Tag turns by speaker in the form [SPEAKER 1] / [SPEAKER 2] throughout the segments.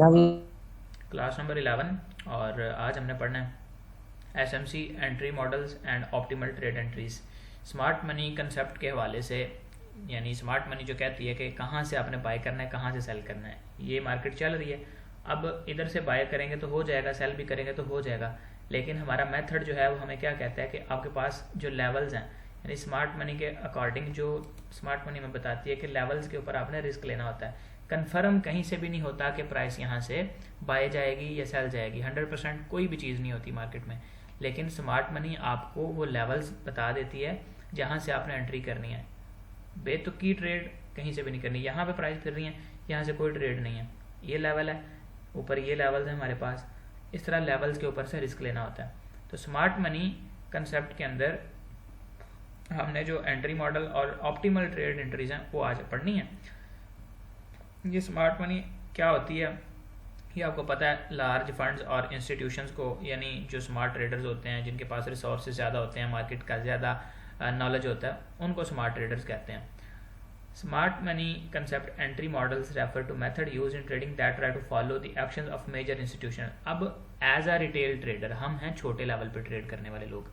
[SPEAKER 1] Class number 11 और आज हमने पढ़ना है SMC entry models and optimal trade entries. Smart money concept के हवाले से, यानी स्मार्ट मनी जो कहती है कि कहाँ से आपने बाय करना है, कहाँ से सेल करना है। ये मार्केट चल रही है, अब इधर से बाय करेंगे तो हो जाएगा, सेल भी करेंगे तो हो जाएगा, लेकिन हमारा मेथड जो है वो हमें क्या कहता है कि आपके पास जो लेवल्स हैं, यानी स्मार्ट मनी के अकॉर्डिंग जो स्मार्ट मनी में बताती है कि लेवल्स के ऊपर आपने रिस्क लेना होता है। कंफर्म कहीं से भी नहीं होता कि प्राइस यहाँ से बाय जाएगी या सेल जाएगी, 100% कोई भी चीज़ नहीं होती मार्केट में, लेकिन स्मार्ट मनी आपको वो लेवल्स बता देती है जहाँ से आपने एंट्री करनी है। बेतुकी ट्रेड कहीं से भी नहीं करनी। यहाँ पे प्राइस फिर रही है, यहाँ से कोई ट्रेड नहीं है, ये लेवल है, ऊपर ये लेवल्स है हमारे पास, इस तरह लेवल्स के ऊपर से रिस्क लेना होता है। तो स्मार्ट मनी कंसेप्ट के अंदर हमने जो एंट्री मॉडल और ऑप्टिमल ट्रेड एंट्रीज हैं वो आज पढ़नी है। ये स्मार्ट मनी क्या होती है ये आपको पता है। लार्ज फंड्स और इंस्टीट्यूशंस को, यानी जो स्मार्ट ट्रेडर्स होते हैं, जिनके पास रिसोर्सेज ज़्यादा होते हैं, मार्केट का ज़्यादा नॉलेज होता है, उनको स्मार्ट ट्रेडर्स कहते हैं। Smart money concept entry models refer to method use in trading that try to follow the actions of major institution. अब एज अ रिटेल ट्रेडर हम हैं छोटे लेवल पे ट्रेड करने वाले लोग।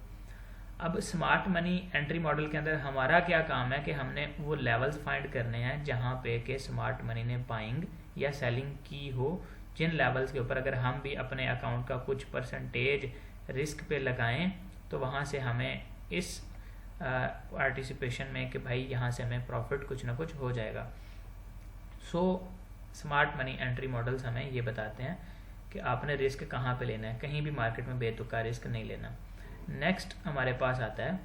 [SPEAKER 1] अब स्मार्ट मनी एंट्री मॉडल के अंदर हमारा क्या काम है कि हमने वो लेवल्स फाइंड करने हैं जहाँ पे के स्मार्ट मनी ने बाइंग या सेलिंग की हो, जिन लेवल्स के ऊपर अगर हम भी अपने अकाउंट का कुछ परसेंटेज रिस्क पे लगाएं तो वहाँ से हमें इस पार्टिसिपेशन में कि भाई यहाँ से हमें प्रॉफिट कुछ ना कुछ हो जाएगा। So smart money entry models हमें ये बताते हैं कि आपने रिस्क कहाँ पे लेना है, कहीं भी मार्केट में बेतुका रिस्क नहीं लेना। नेक्स्ट हमारे पास आता है,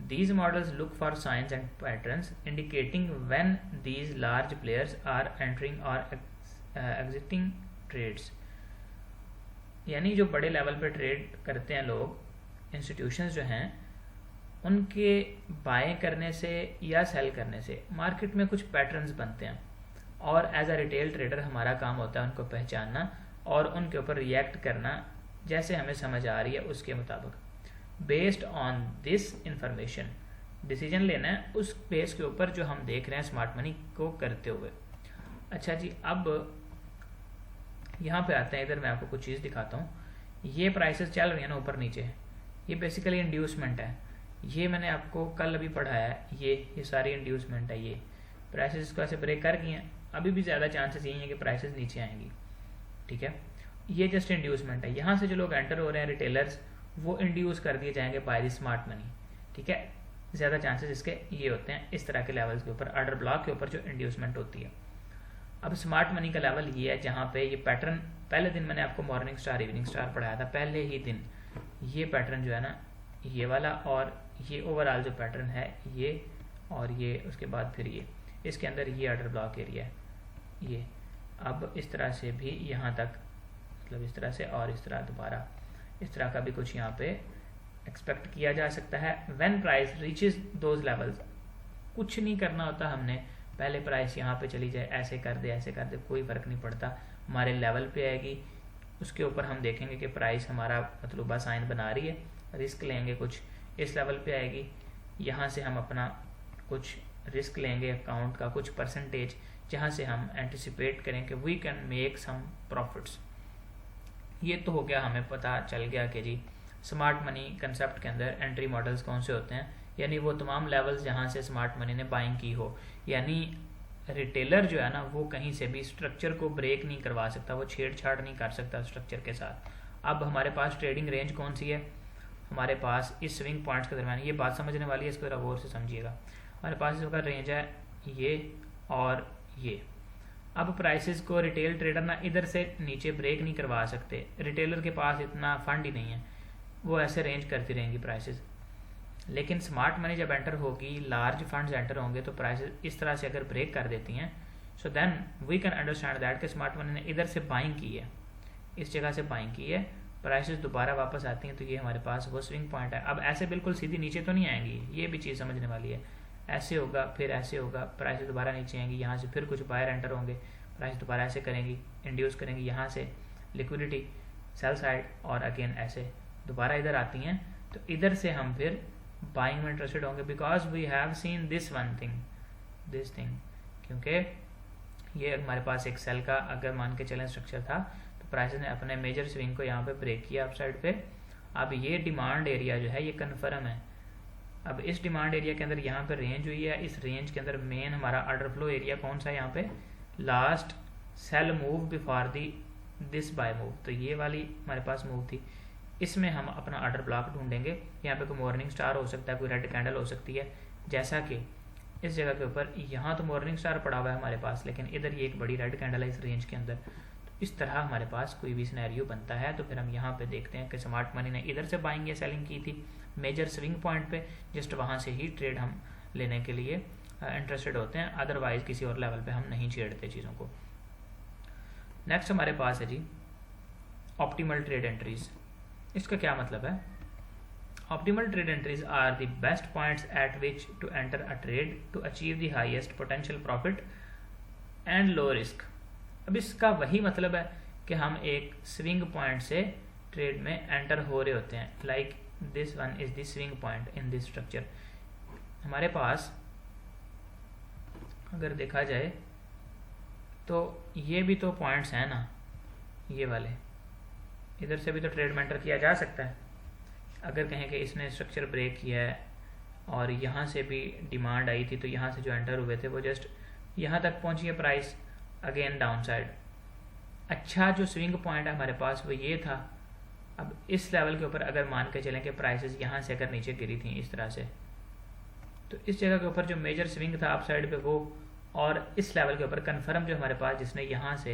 [SPEAKER 1] these models look for signs and patterns indicating when these large players are entering or exiting trades। यानी जो बड़े लेवल पे ट्रेड करते हैं लोग, इंस्टीट्यूशंस जो हैं, उनके बाय करने से या सेल करने से मार्केट में कुछ पैटर्न्स बनते हैं, और एज अ रिटेल ट्रेडर हमारा काम होता है उनको पहचानना और उनके ऊपर रिएक्ट करना जैसे हमें समझ आ रही है उसके मुताबिक। Based on this information decision लेना है उस बेस के ऊपर जो हम देख रहे हैं स्मार्ट मनी को करते हुए। अच्छा जी, अब यहाँ पे आते हैं, इधर मैं आपको कुछ चीज़ दिखाता हूँ। ये प्राइसेस चल रही है ना ऊपर नीचे, ये बेसिकली इंड्यूसमेंट है। ये मैंने आपको कल अभी पढ़ाया है, ये सारी इंड्यूसमेंट है। ये प्राइसेस को ऐसे ब्रेक कर गई हैं, अभी भी ज़्यादा चांसेस यही है कि प्राइसेस नीचे आएंगी, ठीक है। ये जस्ट इंड्यूसमेंट है, यहाँ से जो लोग एंटर हो रहे हैं रिटेलर्स, वो इंड्यूस कर दिए जाएंगे बाय द स्मार्ट मनी, ठीक है। ज़्यादा चांसेस इसके ये होते हैं इस तरह के लेवल्स के ऊपर, ऑर्डर ब्लॉक के ऊपर जो इंड्यूसमेंट होती है। अब स्मार्ट मनी का लेवल ये है जहाँ पे ये पैटर्न, पहले दिन मैंने आपको मॉर्निंग स्टार इवनिंग स्टार पढ़ाया था, पहले ही दिन ये पैटर्न जो है ना, ये वाला और ये ओवरऑल जो पैटर्न है ये, और ये उसके बाद फिर ये, इसके अंदर ये ऑर्डर ब्लॉक एरिया है ये। अब इस तरह से भी यहाँ तक, मतलब इस तरह से, और इस तरह दोबारा इस तरह का भी कुछ यहाँ पे एक्सपेक्ट किया जा सकता है। When price reaches those levels, कुछ नहीं करना होता हमने, पहले प्राइस यहाँ पे चली जाए, ऐसे कर दे ऐसे कर दे, कोई फ़र्क नहीं पड़ता, हमारे लेवल पे आएगी, उसके ऊपर हम देखेंगे कि प्राइस हमारा मतलूबा साइन बना रही है, रिस्क लेंगे कुछ, इस लेवल पे आएगी, यहाँ से हम अपना कुछ रिस्क लेंगे अकाउंट का कुछ परसेंटेज, जहाँ से हम एंटिसिपेट करें कि we can make some profits. ये तो हो गया, हमें पता चल गया कि जी स्मार्ट मनी कंसेप्ट के अंदर एंट्री मॉडल्स कौन से होते हैं, यानी वो तमाम लेवल्स जहाँ से स्मार्ट मनी ने बाइंग की हो। यानी रिटेलर जो है ना, वो कहीं से भी स्ट्रक्चर को ब्रेक नहीं करवा सकता, वो छेड़छाड़ नहीं कर सकता स्ट्रक्चर के साथ। अब हमारे पास ट्रेडिंग रेंज कौन सी है, हमारे पास इस स्विंग पॉइंट्स के दरमियान, ये बात समझने वाली है, इसको ज़रा गौर से समझिएगा। हमारे पास इसका रेंज है ये और ये। अब प्राइसेस को रिटेल ट्रेडर ना इधर से नीचे ब्रेक नहीं करवा सकते, रिटेलर के पास इतना फंड ही नहीं है, वो ऐसे रेंज करती रहेंगी प्राइसेस। लेकिन स्मार्ट मनी जब एंटर होगी, लार्ज फंड्स एंटर होंगे, तो प्राइसेस इस तरह से अगर ब्रेक कर देती हैं, so then we can understand that कि स्मार्ट मनी ने इधर से बाइंग की है, इस जगह से बाइंग की है, प्राइसेस दोबारा वापस आती हैं, तो ये हमारे पास वो स्विंग पॉइंट है। अब ऐसे बिल्कुल सीधी नीचे तो नहीं आएंगी, ये भी चीज़ समझने वाली है, ऐसे होगा फिर ऐसे होगा, प्राइस दोबारा नीचे आएंगी, यहाँ से फिर कुछ बायर एंटर होंगे, प्राइस दोबारा ऐसे करेंगी, इंड्यूस करेंगी, यहाँ से लिक्विडिटी सेल साइड, और अगेन ऐसे दोबारा इधर आती हैं, तो इधर से हम फिर बाइंग में इंटरेस्टेड होंगे, because we have seen this one thing, this thing, क्योंकि ये हमारे पास एक सेल का अगर मान के चलें स्ट्रक्चर था, तो प्राइसेस ने अपने मेजर स्विंग को यहाँ पे ब्रेक किया अप साइड पे। अब ये डिमांड एरिया जो है ये कन्फर्म है। अब इस डिमांड एरिया के अंदर यहाँ पे रेंज हुई है, इस रेंज के अंदर मेन हमारा ऑर्डर फ्लो एरिया कौन सा है, यहाँ पे last cell move before the this by move, तो ये वाली हमारे पास मूव थी। इसमें हम अपना ऑर्डर ब्लॉक ढूंढेंगे। यहाँ पे कोई मॉर्निंग स्टार हो सकता है, कोई रेड कैंडल हो सकती है, जैसा कि इस जगह के ऊपर यहाँ तो मॉर्निंग स्टार पड़ा हुआ है हमारे पास, लेकिन इधर ये एक बड़ी रेड कैंडल है इस रेंज के अंदर। तो इस तरह हमारे पास कोई भी सिनेरियो बनता है तो फिर हम यहाँ पे देखते हैं कि स्मार्ट मनी ने इधर से बाइंग या सेलिंग की थी मेजर स्विंग पॉइंट पे, जस्ट वहाँ से ही ट्रेड हम लेने के लिए इंटरेस्टेड होते हैं, अदरवाइज किसी और लेवल पे हम नहीं छेड़ते चीज़ों को। नेक्स्ट हमारे पास है जी ऑप्टिमल ट्रेड एंट्रीज। इसका क्या मतलब है? Optimal trade entries are the best points at which to enter a trade to achieve the highest potential profit and low risk. अब इसका वही मतलब है कि हम एक स्विंग पॉइंट से ट्रेड में एंटर हो रहे होते हैं, like this one is the swing point in this structure. हमारे पास अगर देखा जाए तो ये भी तो पॉइंट्स हैं ना, ये वाले, इधर से भी तो ट्रेड में एंटर किया जा सकता है। अगर कहें कि इसने स्ट्रक्चर ब्रेक किया है और यहाँ से भी डिमांड आई थी, तो यहाँ से जो एंटर हुए थे वो जस्ट यहाँ तक पहुँची है प्राइस, अगेन डाउन साइड। अच्छा जो स्विंग पॉइंट है हमारे पास वो ये था। अब इस लेवल के ऊपर अगर मान के चलें कि प्राइसेस यहाँ से अगर नीचे गिरी थी इस तरह से, तो इस जगह के ऊपर जो मेजर स्विंग था अप साइड पे वो, और इस लेवल के ऊपर कन्फर्म जो हमारे पास जिसने यहाँ से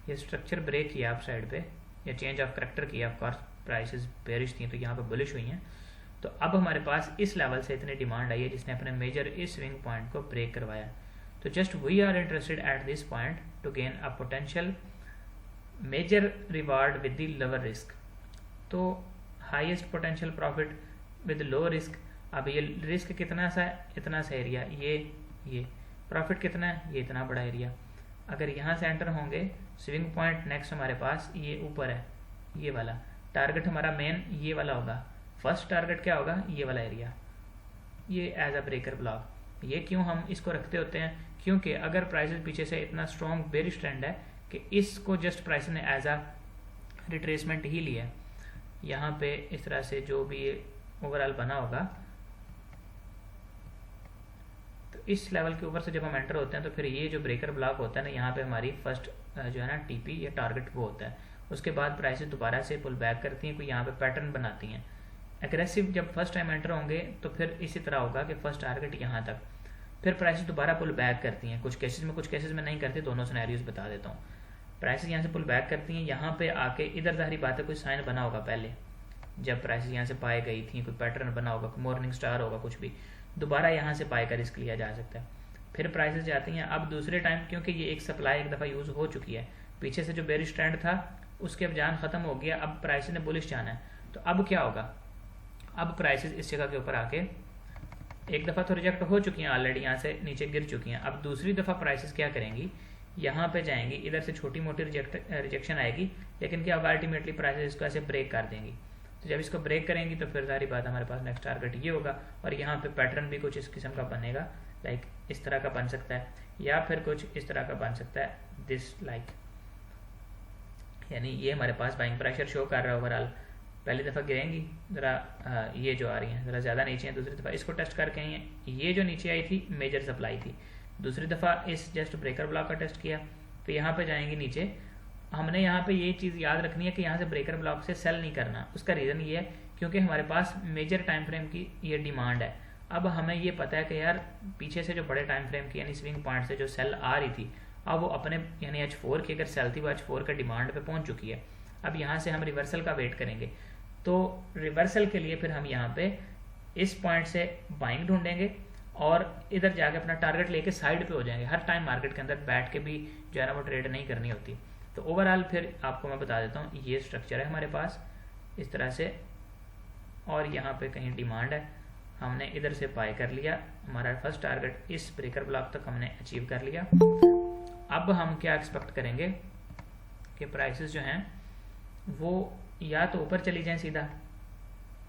[SPEAKER 1] ये स्ट्रक्चर ब्रेक किया अप साइड पे या चेंज ऑफ करेक्टर किया, ऑफ कोर्स प्राइसेस बेरिश थी तो यहाँ पे बुलिश हुई हैं, तो अब हमारे पास इस लेवल से इतनी डिमांड आई है जिसने अपने मेजर इस स्विंग पॉइंट को ब्रेक करवाया। तो just we are interested at this point to gain a potential major reward with the lower risk. तो highest potential profit with low risk. अब ये रिस्क कितना सा है, इतना सा एरिया, ये प्रॉफिट कितना है, ये इतना बड़ा एरिया। अगर यहाँ से एंटर होंगे स्विंग पॉइंट नेक्स्ट हमारे पास ये ऊपर है, ये वाला टारगेट हमारा मेन ये वाला होगा। फर्स्ट टारगेट क्या होगा, ये वाला एरिया, ये एज अ ब्रेकर ब्लॉक। ये क्यों हम इसको रखते होते हैं, क्योंकि अगर प्राइसेस पीछे से इतना स्ट्रॉन्ग बेरिश ट्रेंड है कि इसको जस्ट प्राइस ने एज अ रिट्रेसमेंट ही लिया है। यहाँ पे इस तरह से जो भी ये ओवरऑल बना होगा, तो इस लेवल के ऊपर से जब हम एंटर होते हैं तो फिर ये जो ब्रेकर ब्लॉक होता है ना, यहाँ पे हमारी फर्स्ट जो है ना टीपी या टारगेट वो होता है। उसके बाद प्राइसेस दोबारा से पुल बैक करती हैं, कोई यहाँ पे पैटर्न बनाती हैं एग्रेसिव। जब फर्स्ट टाइम एंटर होंगे तो फिर इसी तरह होगा कि फर्स्ट टारगेट यहाँ तक, फिर प्राइसेस दोबारा पुल बैक करती हैं, कुछ केसेस में नहीं करती, दोनों सिनेरियोज बता देता हूँ। प्राइसेस यहाँ से पुल बैक करती हैं, यहाँ पे आके इधर जाहिर बात है कोई साइन बना होगा पहले, जब प्राइसेस यहाँ से पाए गई थी कोई पैटर्न बना होगा, मॉर्निंग स्टार होगा, कुछ भी, दोबारा यहाँ से पाए का रिस्क लिया जा सकता है। फिर प्राइसेस जाती हैं अब दूसरे टाइम, क्योंकि ये एक सप्लाई एक दफ़ा यूज़ हो चुकी है, पीछे से जो बेरिश ट्रेंड था उसके अब जान ख़त्म हो गया, अब प्राइसेस ने बुलिश जाना है। तो अब क्या होगा, अब प्राइसेस इस जगह के ऊपर आके एक दफ़ा तो रिजेक्ट हो चुकी हैं ऑलरेडी, यहाँ से नीचे गिर चुकी हैं। अब दूसरी दफ़ा प्राइसेस क्या करेंगी, यहाँ पे जाएंगी, इधर से छोटी मोटी रिजेक्शन आएगी, लेकिन क्या होगा अल्टीमेटली प्राइसेस इसको ऐसे ब्रेक कर देंगी। तो जब इसको ब्रेक करेंगी तो फिर सारी बात हमारे पास नेक्स्ट टारगेट ये होगा, और यहाँ पे पैटर्न भी कुछ इस किस्म का बनेगा, लाइक इस तरह का बन सकता है, या फिर कुछ इस तरह का बन सकता है, दिस लाइक, यानी ये हमारे पास बाइंग प्रेशर शो कर रहा है ओवरऑल। पहली दफ़ा गिरेंगी ज़रा, ये जो आ रही हैं ज़रा ज़्यादा नीचे हैं, दूसरी दफ़ा इसको टेस्ट करके आई हैं, ये जो नीचे आई थी मेजर सप्लाई थी, दूसरी दफ़ा इस जस्ट ब्रेकर ब्लॉक का टेस्ट किया, तो यहाँ पे जाएंगी नीचे। हमने यहाँ पे ये चीज़ याद रखनी है कि यहाँ से ब्रेकर ब्लॉक से सेल नहीं करना। उसका रीज़न ये है क्योंकि हमारे पास मेजर टाइम फ्रेम की ये डिमांड है। अब हमें ये पता है कि यार पीछे से जो बड़े टाइम फ्रेम की यानी स्विंग पॉइंट से जो सेल आ रही थी, अब वो अपने यानी H4 की अगर सेल थी वो H4 का डिमांड पे पहुंच चुकी है। अब यहाँ से हम रिवर्सल का वेट करेंगे, तो रिवर्सल के लिए फिर हम यहाँ पे इस पॉइंट से बाइंग ढूंढेंगे और इधर जाके अपना टारगेट लेके साइड पे हो जाएंगे। हर टाइम मार्केट के अंदर बैठ के भी जो है ना वो ट्रेड नहीं करनी होती। तो ओवरऑल फिर आपको मैं बता देता हूँ, ये स्ट्रक्चर है हमारे पास इस तरह से, और यहाँ पे कहीं डिमांड है, हमने इधर से बाय कर लिया, हमारा फर्स्ट टारगेट इस ब्रेकर ब्लॉक तक हमने अचीव कर लिया। अब हम क्या एक्सपेक्ट करेंगे कि प्राइसेस जो हैं वो या तो ऊपर चली जाएं सीधा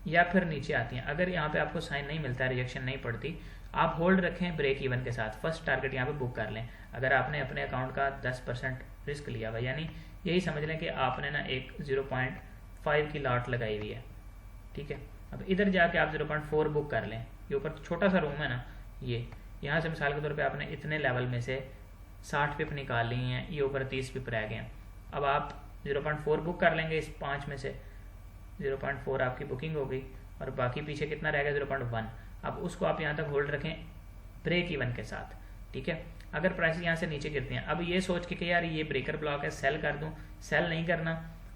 [SPEAKER 1] या फिर नीचे आती हैं। अगर यहाँ पे आपको साइन नहीं मिलता है, रिजेक्शन नहीं पड़ती, आप होल्ड रखें ब्रेक इवन के साथ, फर्स्ट टारगेट यहाँ पे बुक कर लें। अगर आपने अपने अकाउंट का 10% रिस्क लिया हुआ, यानी यही समझ लें कि आपने ना एक 0.5 की लॉट लगाई हुई है, ठीक है। अब इधर जाके आप 0.4 बुक कर लें। ये ऊपर छोटा सा रूम है ना, ये यहाँ से मिसाल के तौर पे आपने इतने लेवल में से 60 पिप निकाल ली हैं, ये ऊपर 30 पिप रह गए हैं। अब आप 0.4 बुक कर लेंगे, इस 5 में से 0.4 आपकी बुकिंग हो गई, और बाकी पीछे कितना रह गया 0.1। अब उसको आप यहाँ तक होल्ड रखें ब्रेक इवन के साथ, ठीक है। अगर प्राइस यहाँ से नीचे गिरती हैं, अब ये सोच के यार ये ब्रेकर ब्लॉक है, सेल कर दूँ, सेल नहीं करना।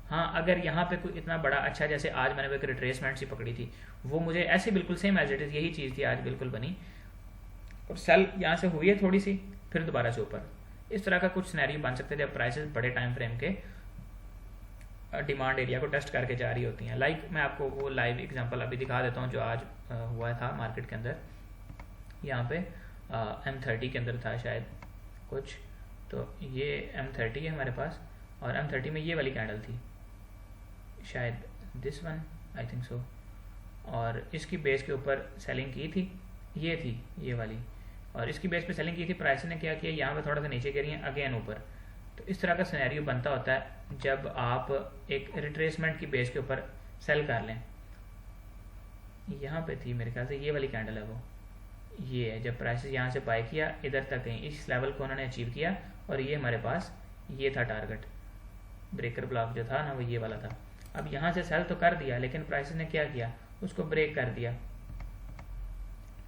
[SPEAKER 1] हाँ, अगर यहाँ पे कोई इतना बड़ा अच्छा, जैसे आज मैंने एक रिट्रेसमेंट सी पकड़ी थी, वो मुझे ऐसे बिल्कुल सेम एज इट इज यही चीज़ थी आज बिल्कुल बनी, और सेल यहाँ से हुई है थोड़ी सी, फिर दोबारा से ऊपर। इस तरह का कुछ सिनेरियो बन सकते थे जब प्राइसेस बड़े टाइम फ्रेम के डिमांड एरिया को टेस्ट करके जा रही होती हैं। लाइक मैं आपको वो लाइव एग्जांपल अभी दिखा देता हूँ जो आज हुआ था मार्केट के अंदर। यहाँ पे M30 के अंदर था शायद कुछ, तो ये M30 है हमारे पास, और M30 में ये वाली कैंडल थी शायद, this one I think so, और इसकी बेस के ऊपर सेलिंग की थी, ये थी ये वाली, और इसकी बेस पे सेलिंग की थी। प्राइस ने क्या किया, यहाँ पे थोड़ा सा नीचे गिरी है, अगेन ऊपर। तो इस तरह का सिनेरियो बनता होता है जब आप एक रिट्रेसमेंट की बेस के ऊपर सेल कर लें। यहाँ पे थी मेरे ख्याल से ये वाली कैंडल है, वो ये है जब प्राइसेस यहाँ से बाय किया, इधर तक गई, इस लेवल को उन्होंने अचीव किया, और ये हमारे पास ये था टारगेट, ब्रेकर ब्लॉक जो था ना वो ये वाला था। अब यहाँ से सेल तो कर दिया, लेकिन प्राइसेस ने क्या किया, उसको ब्रेक कर दिया।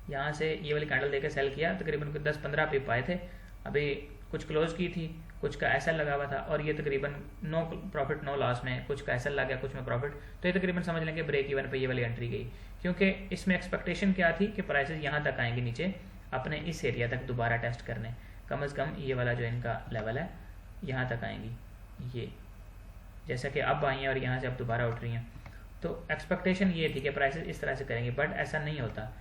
[SPEAKER 1] यहाँ से ये वाली कैंडल देकर सेल किया, तकरीबन 10-15 पिप आए थे। अभी कुछ क्लोज की थी, कुछ का एसएल लगा हुआ था, और ये तकरीबन नो प्रॉफिट नो लॉस में, कुछ का एसएल लग गया, कुछ में प्रॉफिट। तो ये तकरीबन समझ लेंगे ब्रेक इवन पे ये वाली एंट्री गई, क्योंकि इसमें एक्सपेक्टेशन क्या थी कि प्राइसेस यहाँ तक आएंगे नीचे, अपने इस एरिया तक दोबारा टेस्ट करने, कम से कम ये वाला जो इनका लेवल है यहाँ तक आएंगी, ये जैसा कि अब आई हैं और यहाँ से अब दोबारा उठ रही हैं। तो एक्सपेक्टेशन ये थी कि प्राइसेस इस तरह से करेंगे, बट ऐसा नहीं होता,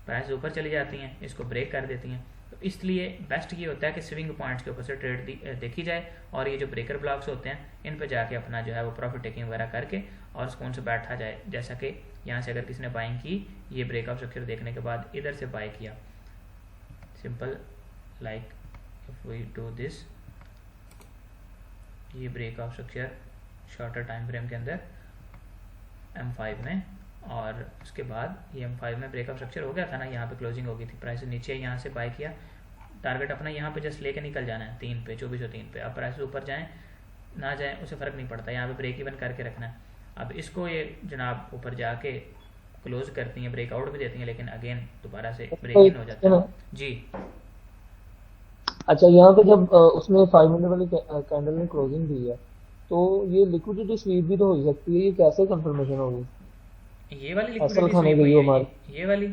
[SPEAKER 1] प्राइस ऊपर चली जाती हैं, इसको ब्रेक कर देती हैं। तो इसलिए बेस्ट ये होता है कि स्विंग पॉइंट्स के ऊपर से ट्रेड देखी जाए, और ये जो ब्रेकर ब्लॉक्स होते हैं इन पे जाके अपना जो है वो प्रॉफिट टेकिंग वगैरह करके और सुकून से बैठा जाए। जैसा कि यहाँ से अगर किसी ने बाइंग की, ये ब्रेकआउट स्ट्रक्चर देखने के बाद इधर से बाय किया, simple like if we do this, ये breakout structure shorter time frame के अंदर M5 में, और उसके बाद ये M5 में ब्रेकअप स्ट्रक्चर हो गया था ना, यहाँ पे क्लोजिंग हो गई थी, प्राइस नीचे यहाँ से बाय किया, टारगेट अपना यहाँ पे जस्ट लेके निकल जाना है 3 पे 2403 पे। अब प्राइस ऊपर जाएं ना जाएं उसे फ़र्क नहीं पड़ता, यहाँ पे ब्रेक इवन करके रखना है। अब इसको ये जनाब ऊपर जाके क्लोज करती हैं, ब्रेकआउट भी देती हैं, लेकिन अगेन दोबारा से ब्रेक इन हो जाता है जी।
[SPEAKER 2] अच्छा, यहाँ पे जब उसने 5 मिनट वाली कैंडल ने क्लोजिंग दी है, तो ये लिक्विडिटी स्वीप भी तो हो सकती है, ये कैसे कंफर्मेशन होगी?
[SPEAKER 1] ये वाली
[SPEAKER 2] असल
[SPEAKER 1] लिक्विडिटी
[SPEAKER 2] खाने
[SPEAKER 1] स्वीप
[SPEAKER 2] गई
[SPEAKER 1] हुई
[SPEAKER 2] हमारी?
[SPEAKER 1] है, ये वाली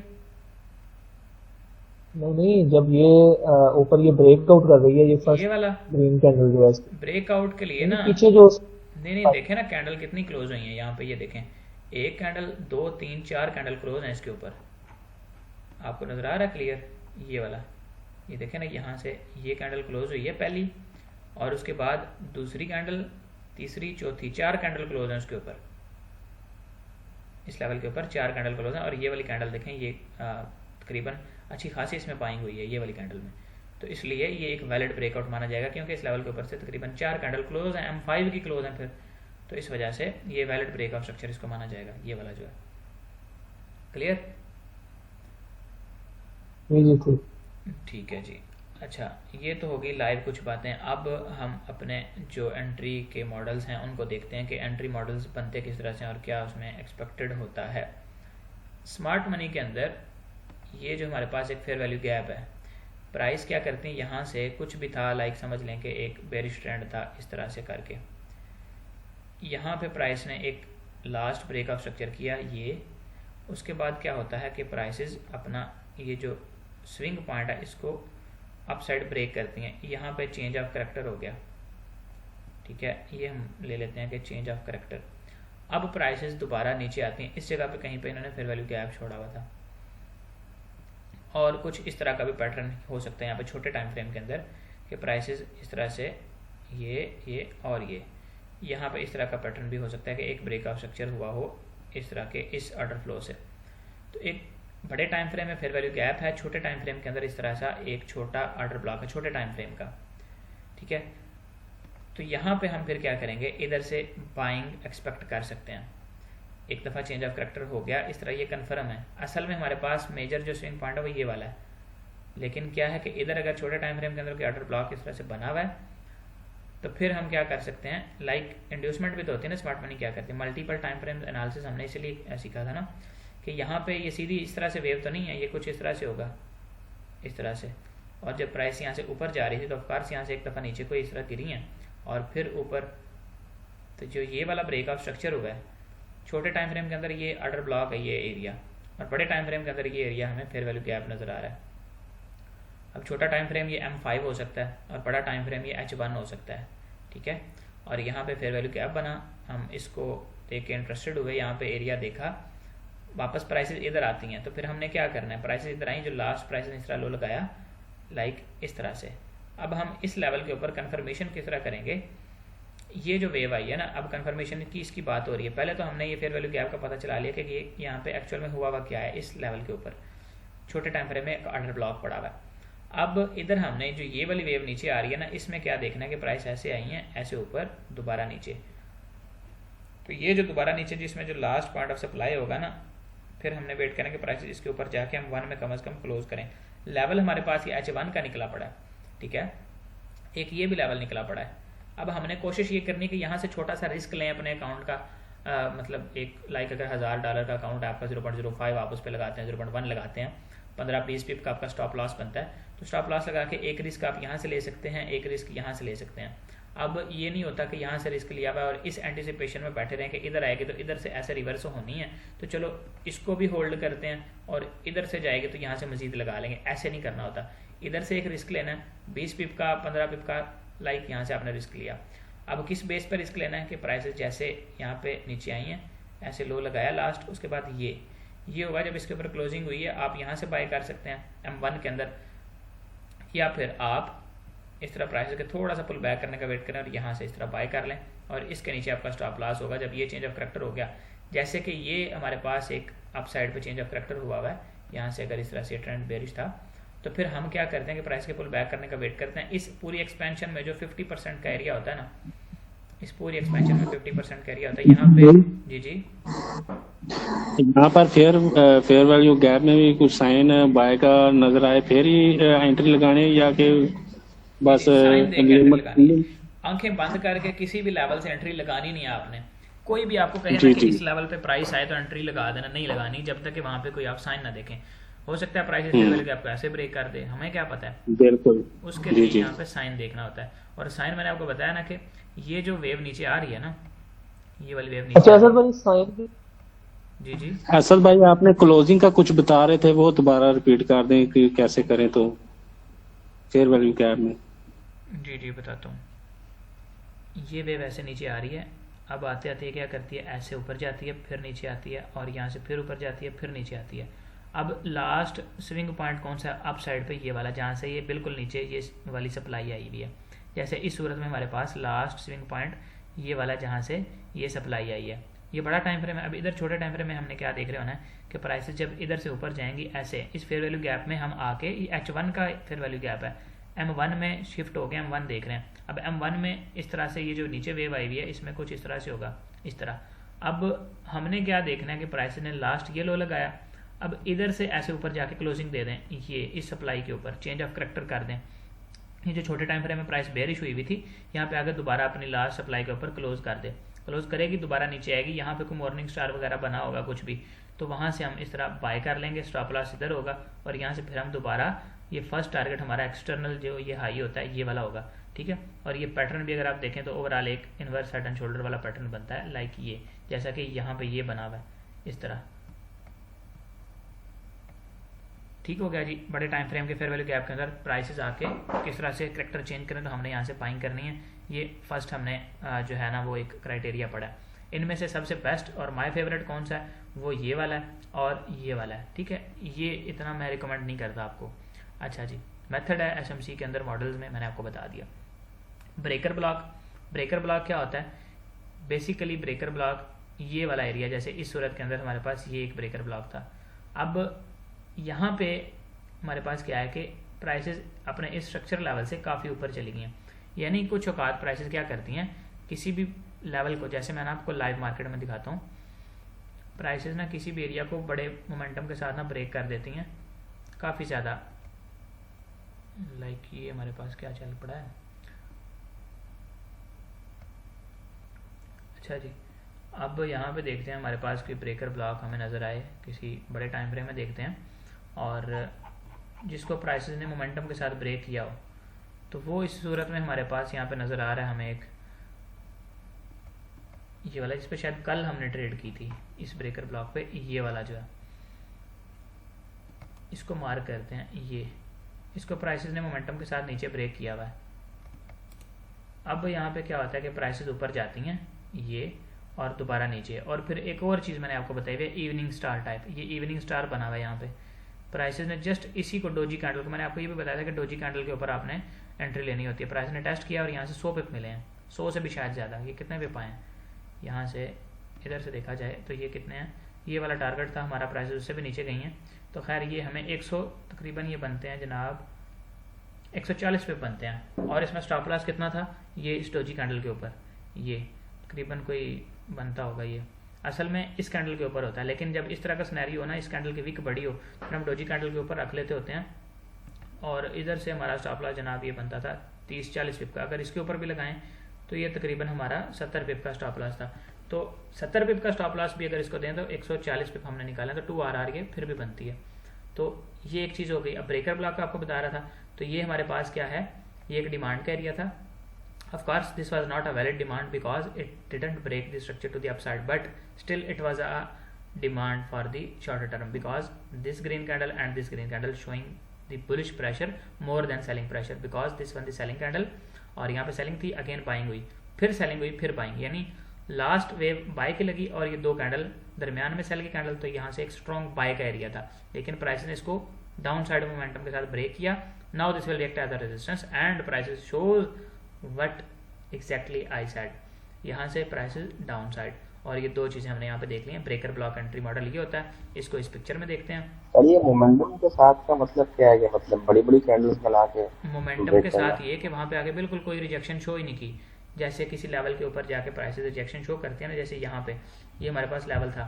[SPEAKER 2] नहीं, जब ये ऊपर ये ब्रेकआउट कर रही है, ये फर्स्ट
[SPEAKER 1] ये वाला
[SPEAKER 2] ग्रीन कैंडल जो है इसकी,
[SPEAKER 1] ब्रेकआउट के लिए ना,
[SPEAKER 2] पीछे जो
[SPEAKER 1] नहीं देखें ना कैंडल कितनी क्लोज हुई है। यहाँ पे ये देखें, 1 कैंडल 2 3 4 कैंडल क्लोज हैं इसके ऊपर, आपको नजर आ रहा है क्लियर? ये वाला ये देखें ना, यहाँ से ये कैंडल क्लोज हुई है पहली, और उसके बाद दूसरी कैंडल, तीसरी, चौथी, 4 कैंडल क्लोज हैं उसके ऊपर, इस लेवल के ऊपर 4 कैंडल क्लोज हैं। और ये वाली कैंडल देखें, ये तकरीबन अच्छी खासी इसमें बाइंग हुई है ये वाली कैंडल में, तो इसलिए ये एक वैलिड ब्रेकआउट माना जाएगा, क्योंकि इस लेवल के ऊपर से तकरीबन 4 कैंडल क्लोज हैं, M5 की क्लोज हैं फिर, तो इस वजह से ये वैलिड ब्रेकआउट स्ट्रक्चर इसको माना जाएगा, ये वाला जो है। क्लियर? ठीक है जी। अच्छा, ये तो हो गई लाइव कुछ बातें। अब हम अपने जो एंट्री के मॉडल्स हैं उनको देखते हैं कि एंट्री मॉडल्स बनते किस तरह से और क्या उसमें एक्सपेक्टेड होता है। स्मार्ट मनी के अंदर ये जो हमारे पास एक फेयर वैल्यू गैप है, प्राइस क्या करती है, यहाँ से कुछ भी था, लाइक समझ लें कि एक बेरिश ट्रेंड था, इस तरह से करके यहाँ पे प्राइस ने एक लास्ट ब्रेकआउट स्ट्रक्चर किया ये, उसके बाद क्या होता है कि प्राइसेस अपना ये जो स्विंग पॉइंट है इसको अप साइड ब्रेक करती हैं। यहाँ पे चेंज ऑफ करैक्टर हो गया, ठीक है, ये हम ले लेते हैं कि चेंज ऑफ करैक्टर। अब प्राइसेस दोबारा नीचे आती हैं, इस जगह पे कहीं पे इन्होंने फेयर वैल्यू गैप छोड़ा हुआ था, और कुछ इस तरह का भी पैटर्न हो सकता है यहाँ पे छोटे टाइम फ्रेम के अंदर कि प्राइसेस इस तरह से ये और ये यहाँ पे इस तरह का पैटर्न भी हो सकता है कि एक ब्रेकआउट स्ट्रक्चर हुआ हो इस तरह के इस ऑर्डर फ्लो से। तो एक बड़े टाइम फ्रेम में फेयर वैल्यू गैप है, छोटे टाइम फ्रेम के अंदर इस तरह सा एक छोटा ऑर्डर ब्लॉक है छोटे टाइम फ्रेम का, ठीक है। तो यहाँ पे हम फिर क्या करेंगे, इधर से बाइंग एक्सपेक्ट कर सकते हैं। एक दफ़ा चेंज ऑफ करेक्टर हो गया, इस तरह ये कन्फर्म है। असल में हमारे पास मेजर जो स्विंग पॉइंट है वो ये वाला है, लेकिन क्या है कि इधर अगर छोटे टाइम फ्रेम के अंदर कोई ऑर्डर ब्लॉक इस तरह से बना हुआ है तो फिर हम क्या कर सकते हैं, लाइक इंड्यूसमेंट भी तो होती है ना, स्मार्ट मनी क्या करती है, मल्टीपल टाइम फ्रेम एनालिसिस हमने इसीलिए सीखा था ना कि यहाँ पे ये सीधी इस तरह से वेव तो नहीं है, ये कुछ इस तरह से होगा, इस तरह से। और जब प्राइस यहाँ से ऊपर जा रही थी तो ऑफकोर्स यहाँ से एक दफ़ा नीचे को इस तरह गिरी है और फिर ऊपर, तो जो ये वाला ब्रेक ऑफ स्ट्रक्चर हुआ है छोटे टाइम फ्रेम के अंदर ये ऑर्डर ब्लॉक है ये एरिया, और बड़े टाइम फ्रेम के अंदर ये एरिया हमें फेयर वैल्यू गैप नज़र आ रहा है। अब छोटा टाइम फ्रेम ये M5 हो सकता है और बड़ा टाइम फ्रेम ये H1 हो सकता है, ठीक है। और यहाँ पे फेयर वैल्यू गैप बना, हम इसको देख के इंटरेस्टेड हुए, यहाँ पे एरिया देखा, वापस प्राइसेस इधर आती हैं तो फिर हमने क्या करना है, प्राइसेस इधर आई, जो लास्ट प्राइस ने इस तरह लो लगाया लाइक इस तरह से। अब हम इस लेवल के ऊपर कन्फर्मेशन किस तरह करेंगे, ये जो वेव आई है ना, अब कन्फर्मेशन की इसकी बात हो रही है। पहले तो हमने ये फेयर वैल्यू गैप का पता चला लिया कि ये यहाँ पे एक्चुअल में हुआ क्या है, इस लेवल के ऊपर छोटे टाइम फ्रेम में एक ऑर्डर ब्लॉक पड़ा हुआ है। अब इधर हमने जो ये वाली वेव नीचे आ रही है ना, इसमें क्या देखना है कि प्राइस ऐसे आई है, ऐसे ऊपर दोबारा नीचे, तो ये जो दोबारा नीचे जिसमें जो लास्ट पॉइंट ऑफ सप्लाई होगा ना, फिर हमने वेट करें कि प्राइस इसके ऊपर जाके हम 1 में कम से कम क्लोज करें। लेवल हमारे पास ये H1 का निकला पड़ा है, ठीक है, एक ये भी लेवल निकला पड़ा है। अब हमने कोशिश ये करनी कि यहाँ से छोटा सा रिस्क लें अपने अकाउंट का, मतलब एक लाइक अगर $1000 का अकाउंट है आपका, 0.05 आप उस पर लगाते हैं, 0.1 लगाते हैं, 15-20 पिप का आपका स्टॉप लॉस बनता है, तो स्टॉप लॉस लगा के एक रिस्क आप यहाँ से ले सकते हैं, एक रिस्क यहाँ से ले सकते हैं। अब ये नहीं होता कि यहाँ से रिस्क लिया हुआ है और इस एंटिसिपेशन में बैठे रहें कि इधर आएगी तो इधर से ऐसे रिवर्स होनी है तो चलो इसको भी होल्ड करते हैं और इधर से जाएगी तो यहाँ से मजीद लगा लेंगे, ऐसे नहीं करना होता। इधर से एक रिस्क लेना है, 20 पिप का, 15 पिप का, लाइक यहाँ से आपने रिस्क लिया। अब किस बेस पर रिस्क लेना है कि प्राइसेस जैसे यहाँ पे नीचे आई हैं, ऐसे लो लगाया लास्ट, उसके बाद ये होगा जब इसके ऊपर क्लोजिंग हुई है, आप यहाँ से बाय कर सकते हैं M1 के अंदर, या फिर आप इस तरह प्राइस के थोड़ा सा पुल बैक करने का वेट करें और यहाँ से इस तरह बाय कर लें और इसके नीचे आपका स्टॉप लॉस होगा जब ये चेंज ऑफ करेक्टर हो गया। जैसे कि ये हमारे पास एक अप साइड पे चेंज ऑफ करेक्टर हुआ है, यहाँ से अगर इस तरह से ट्रेंड बेरिश था तो फिर हम क्या करते हैं कि प्राइस के पुल बैक करने का वेट करते हैं। इस पूरी एक्सपेंशन में जो 50% का एरिया होता है ना, इस पूरी एक्सपेंशन में 50% का एरिया होता है यहाँ पे। जी
[SPEAKER 3] यहाँ पर फेयर वैल्यू गैप में भी कुछ साइन बाय का नजर आए फिर ही एंट्री लगाने, या कि बस
[SPEAKER 1] आंखें बंद करके किसी भी लेवल से एंट्री लगानी नहीं है आपने। कोई भी आपको कहे ना कि इस लेवल पे प्राइस आए तो एंट्री लगा देना, नहीं लगानी जब तक कि वहां पे कोई आप साइन ना देखें। हो सकता है प्राइस लेवल के आपको ऐसे ब्रेक कर दे, हमें क्या पता है,
[SPEAKER 3] बिल्कुल
[SPEAKER 1] उसके लिए यहाँ पे साइन देखना होता है। और साइन मैंने आपको बताया ना कि ये जो वेव नीचे आ रही है ना, ये वाली वेव नीचे,
[SPEAKER 2] अच्छा सर भाई साइन,
[SPEAKER 1] जी
[SPEAKER 3] असद भाई आपने क्लोजिंग का कुछ बता रहे थे, वो दोबारा रिपीट कर दें कि कैसे करें तो फेयर वैल्यू गैप में।
[SPEAKER 1] जी बताता हूँ। ये वेव ऐसे नीचे आ रही है, अब आते आते क्या करती है, ऐसे ऊपर जाती है, फिर नीचे आती है, और यहाँ से फिर ऊपर जाती है, फिर नीचे आती है। अब लास्ट स्विंग पॉइंट कौन सा, अप साइड पे ये वाला, जहाँ से ये बिल्कुल नीचे ये वाली सप्लाई आई हुई है। जैसे इस सूरत में हमारे पास लास्ट स्विंग पॉइंट ये वाला जहाँ से ये सप्लाई आई है, ये बड़ा टाइम फ्रेम है। अब इधर छोटे टाइम फ्रेम में हमने क्या देख रहे होना है कि प्राइसेस जब इधर से ऊपर जाएंगी ऐसे, इस फेयर वैल्यू गैप में हम आके, ये H1 का फेयर वैल्यू गैप है, M1 में शिफ्ट हो गया, M1 देख रहे हैं। अब M1 में इस तरह से ये जो नीचे वेव आई हुई है इसमें कुछ इस तरह से होगा, इस तरह। अब हमने क्या देखना है कि प्राइस ने लास्ट ये लो लगाया, अब इधर से ऐसे ऊपर जाके क्लोजिंग दे दें, ये इस सप्लाई के ऊपर चेंज ऑफ करेक्टर कर दें। ये जो छोटे टाइम फ्रेम में प्राइस बेरिश हुई थी, यहाँ पे आगे दोबारा अपनी लास्ट सप्लाई के ऊपर क्लोज कर दे, क्लोज करेगी, दोबारा नीचे आएगी, यहाँ पे कोई मॉर्निंग स्टार वगैरह बना होगा कुछ भी, तो वहाँ से हम इस तरह बाय कर लेंगे, स्टॉप लॉस इधर होगा, और यहाँ से फिर हम दोबारा ये फर्स्ट टारगेट हमारा एक्सटर्नल जो ये हाई होता है ये वाला होगा, ठीक है। और ये पैटर्न भी अगर आप देखें तो ओवरऑल एक इनवर्स हेड एंड शोल्डर वाला पैटर्न बनता है, लाइक ये, जैसा कि यहाँ पे ये बना हुआ है इस तरह। ठीक हो गया जी। बड़े टाइम फ्रेम के फेयर वैल्यू गैप के अंदर प्राइसेस आके किस तरह से करेक्टर चेंज करें, तो हमने यहाँ से बाइंग करनी है। ये फर्स्ट हमने जो है ना वो एक क्राइटेरिया पढ़ा है। इनमें से सबसे बेस्ट और माय फेवरेट कौन सा है, वो ये वाला है और ये वाला है, ठीक है। ये इतना मैं रिकमेंड नहीं करता आपको। अच्छा जी, मेथड है एसएमसी के अंदर मॉडल्स में, मैंने आपको बता दिया। ब्रेकर ब्लॉक, ब्रेकर ब्लॉक क्या होता है, बेसिकली ब्रेकर ब्लॉक ये वाला एरिया, जैसे इस सूरत के अंदर हमारे पास ये एक ब्रेकर ब्लॉक था। अब यहाँ पे हमारे पास क्या है कि प्राइसेस अपने इस स्ट्रक्चर लेवल से काफ़ी ऊपर चली गई हैं। यानी कुछ औकात प्राइसेस क्या करती हैं, किसी भी लेवल को, जैसे मैंने आपको लाइव मार्केट में दिखाता हूँ, प्राइसेस ना किसी भी एरिया को बड़े मोमेंटम के साथ ना ब्रेक कर देती हैं काफ़ी ज़्यादा। लाइक ये हमारे पास क्या चल पड़ा है, अच्छा जी। अब यहाँ पे देखते हैं हमारे पास कोई ब्रेकर ब्लॉक हमें नज़र आए किसी बड़े टाइम फ्रेम में, देखते हैं, और जिसको प्राइसेस ने मोमेंटम के साथ ब्रेक किया हो, तो वो इस सूरत में हमारे पास यहाँ पे नज़र आ रहा है हमें एक ये वाला, जिस पे शायद कल हमने ट्रेड की थी इस ब्रेकर ब्लॉक पे, ये वाला जो है, इसको मार्क करते हैं, ये इसको प्राइसेस ने मोमेंटम के साथ नीचे ब्रेक किया हुआ है। अब यहाँ पे क्या होता है कि प्राइसेस ऊपर जाती हैं ये, और दोबारा नीचे, और फिर एक और चीज़ मैंने आपको बताई हुई है, इवनिंग स्टार टाइप, ये इवनिंग स्टार बना हुआ है यहाँ पे। प्राइसेस ने जस्ट इसी को डोजी कैंडल को, मैंने आपको ये भी बताया था कि डोजी कैंडल के ऊपर आपने एंट्री लेनी होती है। प्राइस ने टेस्ट किया और यहाँ से 100 पिप मिले हैं, 100 से भी शायद ज़्यादा। ये कितने पिप आए हैं, यहाँ से इधर से देखा जाए तो ये कितने हैं, ये वाला टारगेट था हमारा, प्राइस उससे भी नीचे गई हैं। तो खैर ये हमें 100 तकरीबन ये बनते हैं जनाब 140 पे बनते हैं, और इसमें स्टॉप लॉस कितना था, ये इस डोजी कैंडल के ऊपर ये तकरीबन कोई बनता होगा, ये असल में इस कैंडल के ऊपर होता है। लेकिन जब इस तरह का सिनेरियो हो ना, इस कैंडल की विक बड़ी हो, तो हम डोजी कैंडल के ऊपर रख लेते होते हैं, और इधर से हमारा स्टॉप लॉस जनाब ये बनता था 30-40 पिप का। अगर इसके ऊपर भी लगाएं तो ये तकरीबन हमारा 70 पिप का स्टॉप लॉस था। तो 70 पिप का स्टॉप लॉस भी अगर इसको दें तो 140 पिप हमने निकाला, तो 2RR ये फिर भी बनती है। तो ये एक चीज़ हो गई। अब ब्रेकर ब्लॉक का आपको बता रहा था, तो ये हमारे पास क्या है, ये एक डिमांड का एरिया था। Of course, this was not a valid demand because it didn't break the structure to the upside, but still it was a demand for the shorter term because this green candle and this green candle showing the bullish pressure more than selling pressure because this one the selling candle, और यहाँ पे selling थी, again buying हुई, फिर selling हुई, फिर buying, यानी last wave bye की लगी, और ये दो कैंडल दरमियान में सेल की कैंडल, तो यहाँ से एक स्ट्रॉन्ग बाय का एरिया था। लेकिन प्राइस ने इसको डाउन साइड मोमेंटम के साथ ब्रेक किया। Now this will react as a resistance and prices shows what exactly I said, यहाँ से प्राइसेस डाउन साइड। और ये दो चीज़ें हमने यहाँ पे देख ली हैं। ब्रेकर ब्लॉक एंट्री मॉडल ये होता है, इसको इस पिक्चर में देखते हैं।
[SPEAKER 4] और ये मोमेंटम के साथ का मतलब क्या है, मतलब बड़ी बड़ी कैंडल्स बना के
[SPEAKER 1] मोमेंटम के साथ ये कि वहाँ पे आगे बिल्कुल कोई रिजेक्शन शो ही नहीं की, जैसे किसी लेवल के ऊपर जाके प्राइसेस रिजेक्शन शो करते हैं ना, जैसे यहाँ पे ये हमारे पास लेवल था,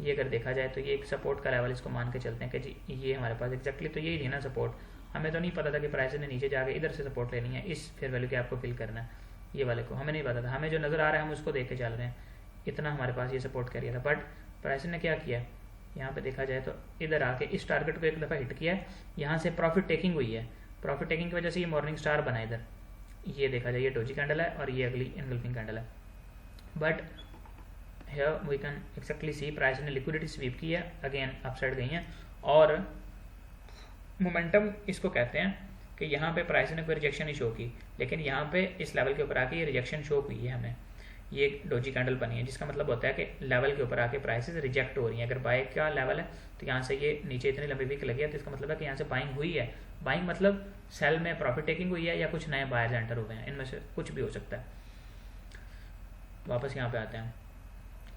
[SPEAKER 1] ये अगर देखा जाए तो ये एक सपोर्ट का लेवल इसको मान के चलते हैं कि जी ये हमारे पास एग्जैक्टली तो यही थी ना सपोर्ट। हमें तो नहीं पता था कि प्राइस ने नीचे जाके इधर से सपोर्ट लेनी है, इस फेयर वैल्यू के आपको फिल करना है, ये वाले को हमें नहीं पता था। हमें जो नज़र आ रहा है हम उसको देख के चल रहे हैं, इतना हमारे पास ये सपोर्ट कर रहा था। बट प्राइस ने क्या किया, यहाँ पे देखा जाए तो इधर आके इस टारगेट को एक दफ़ा हिट किया है, यहाँ से प्रॉफिट टेकिंग हुई है। प्रॉफिट टेकिंग की वजह से ये मॉर्निंग स्टार बना इधर, ये देखा जाए ये डोजी कैंडल है और ये अगली इनगल्फिंग कैंडल है। But here we can exactly see price ने लिक्विडिटी स्वीप की है, अगेन अपसाइड गई है, और मोमेंटम इसको कहते हैं कि यहाँ पे प्राइस ने कोई रिजेक्शन ही शो की, लेकिन यहाँ पे इस लेवल के ऊपर आके ये रिजेक्शन शो हुई है हमें, ये एक डोजी कैंडल बनी है, जिसका मतलब होता है कि लेवल के ऊपर आके प्राइसेस रिजेक्ट हो रही हैं। अगर बाय का लेवल है तो यहाँ से ये नीचे इतनी लंबी विक लगी है, तो इसका मतलब है कि यहाँ से बाइंग हुई है। बाइंग मतलब सेल में प्रॉफिट टेकिंग हुई है या कुछ नए बायर्स एंटर हुए हैं, इनमें से कुछ भी हो सकता है। वापस यहाँ पे आते हैं।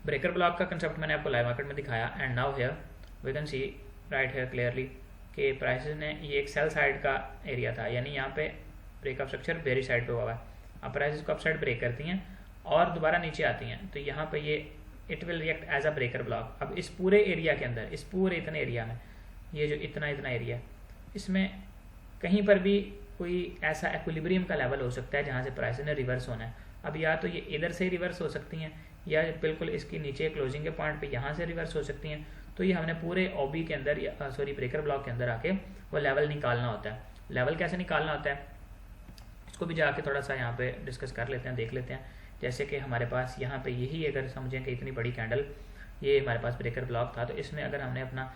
[SPEAKER 1] ब्रेकर ब्लॉक का कंसेप्ट मैंने आपको लाइव मार्केट में दिखाया, and now here we can see right here clearly कि प्राइसेस ने ये एक सेल साइड का एरिया था, यानी यहाँ पे ब्रेकअप स्ट्रक्चर बेरी साइड पे हुआ है। अब प्राइसेस को अप साइड ब्रेक करती हैं और दोबारा नीचे आती हैं, तो यहाँ पे ये it will react as a breaker block. अब इस पूरे एरिया के अंदर, इस पूरे इतने एरिया में, ये जो इतना एरिया, इसमें कहीं पर भी कोई ऐसा एक्विलिब्रियम का लेवल हो सकता है जहाँ से प्राइस ने रिवर्स होना है। अब या तो ये इधर से रिवर्स हो सकती हैं, या बिल्कुल इसकी नीचे क्लोजिंग के पॉइंट पे यहाँ से रिवर्स हो सकती हैं। तो ये हमने पूरे ओबी के अंदर, सॉरी ब्रेकर ब्लॉक के अंदर आके वो लेवल निकालना होता है। लेवल कैसे निकालना होता है इसको भी जाके थोड़ा सा यहाँ पे डिस्कस कर लेते हैं, देख लेते हैं। जैसे कि हमारे पास यहाँ पे यही अगर समझें कि इतनी बड़ी कैंडल, ये हमारे पास ब्रेकर ब्लॉक था, तो इसमें अगर हमने अपना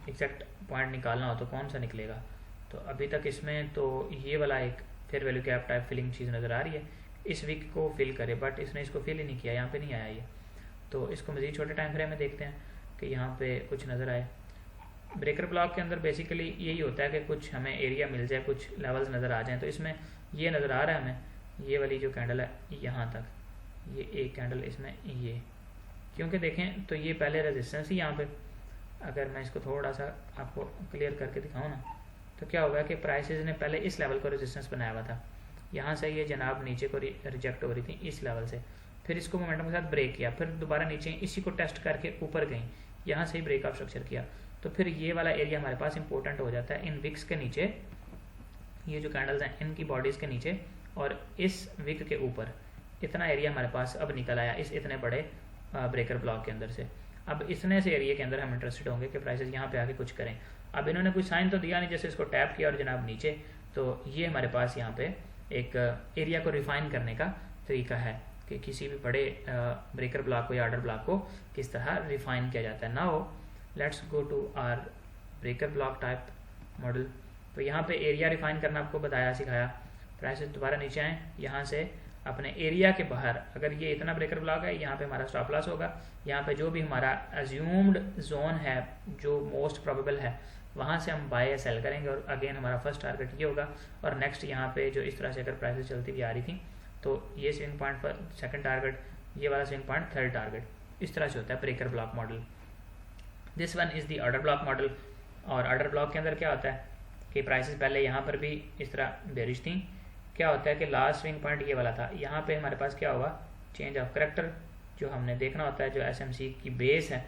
[SPEAKER 1] एग्जैक्ट पॉइंट निकालना हो तो कौन सा निकलेगा। तो अभी तक इसमें तो ये वाला एक fair value gap type filling चीज़ नज़र आ रही है, इस वीक को फिल करे, बट इसने इसको फिल ही नहीं किया, यहाँ पे नहीं आया ये। तो इसको मज़ीद छोटे टाइम फ्रेम में देखते हैं कि यहाँ पे कुछ नज़र आए। ब्रेकर ब्लॉक के अंदर बेसिकली यही होता है कि कुछ हमें एरिया मिल जाए, कुछ लेवल्स नज़र आ जाएँ। तो इसमें ये नज़र आ रहा है हमें, ये वाली जो कैंडल है यहाँ तक, ये एक कैंडल इसमें ये, क्योंकि देखें तो ये पहले रेजिस्टेंस ही यहाँ पे, अगर मैं इसको थोड़ा सा आपको क्लियर करके दिखाऊँ ना, तो क्या होगा कि प्राइसेस ने पहले इस लेवल को रेजिस्टेंस बनाया हुआ था, यहाँ से ये जनाब नीचे को रिजेक्ट हो रही थी इस लेवल से, फिर इसको मोमेंटम के साथ ब्रेक किया, फिर दोबारा नीचे इसी को टेस्ट करके ऊपर गई, यहाँ से ही ब्रेक ऑफ स्ट्रक्चर किया, तो फिर ये वाला एरिया हमारे पास इंपॉर्टेंट हो जाता है इन विक्स के नीचे, ये जो कैंडल्स हैं इनकी बॉडीज़ के नीचे और इस विक के ऊपर इतना एरिया हमारे पास अब निकल आया इस इतने बड़े ब्रेकर ब्लॉक के अंदर से। अब इतने से एरिया के अंदर हम इंटरेस्टेड होंगे कि प्राइसेस यहाँ पे आके कुछ करें। अब इन्होंने कोई साइन तो दिया नहीं, जैसे इसको टैप किया और जनाब नीचे, तो ये हमारे पास यहाँ पे एक एरिया को रिफाइन करने का तरीका है कि किसी भी बड़े ब्रेकर ब्लॉक को या ऑर्डर ब्लॉक को किस तरह रिफाइन किया जाता है। Now let's go to our breaker block type model. तो यहाँ पे एरिया रिफाइन करना आपको बताया, सिखाया। प्राइसेस दोबारा नीचे आए, यहाँ से अपने एरिया के बाहर, अगर ये इतना ब्रेकर ब्लॉक है, यहाँ पे हमारा स्टॉप लॉस होगा, यहाँ पे जो भी हमारा अज्यूम्ड जोन है जो मोस्ट प्रोबेबल है वहाँ से हम बाय या सेल करेंगे, और अगेन हमारा फर्स्ट टारगेट ये होगा। और नेक्स्ट यहाँ पे जो इस तरह से अगर प्राइसेस चलती हुई आ रही थी, तो ये स्विंग पॉइंट पर सेकंड टारगेट, ये वाला स्विंग पॉइंट थर्ड टारगेट, इस तरह से होता है breaker block model. This one is the order block model. और ऑर्डर ब्लॉक के अंदर क्या होता है कि प्राइसेस पहले यहाँ पर भी इस तरह बेरिश थी, क्या होता है कि लास्ट स्विंग पॉइंट ये वाला था, यहाँ पे हमारे पास क्या होगा, चेंज ऑफ करेक्टर जो हमने देखना होता है, जो एसएमसी की बेस है,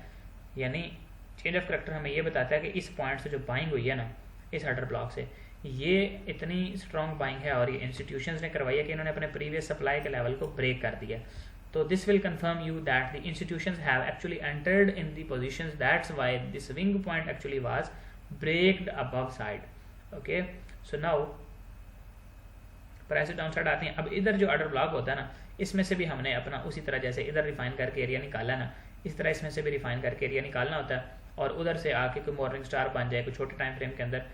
[SPEAKER 1] यानी चेंज ऑफ करेक्टर हमें ये बताता है कि इस पॉइंट से जो बाइंग हुई है ना इस ऑर्डर ब्लॉक से, ये इतनी स्ट्रॉन्ग बाइंग है और ये इंस्टीट्यूशंस ने करवाई है कि इन्होंने अपने प्रीवियस सप्लाई के लेवल को ब्रेक कर दिया। तो this will confirm you that the institutions have actually entered in the positions, that's why the swing point actually was breaked above side. Okay, so now prices down side आती हैं। अब इधर जो order block होता है ना, इसमें से भी हमने अपना उसी तरह जैसे इधर रिफाइन करके एरिया निकाला ना, इस तरह इसमें से भी रिफाइन करके एरिया निकालना होता है, और उधर से आके कोई मॉर्निंग स्टार बन जाए, कोई छोटे टाइम फ्रेम के अंदर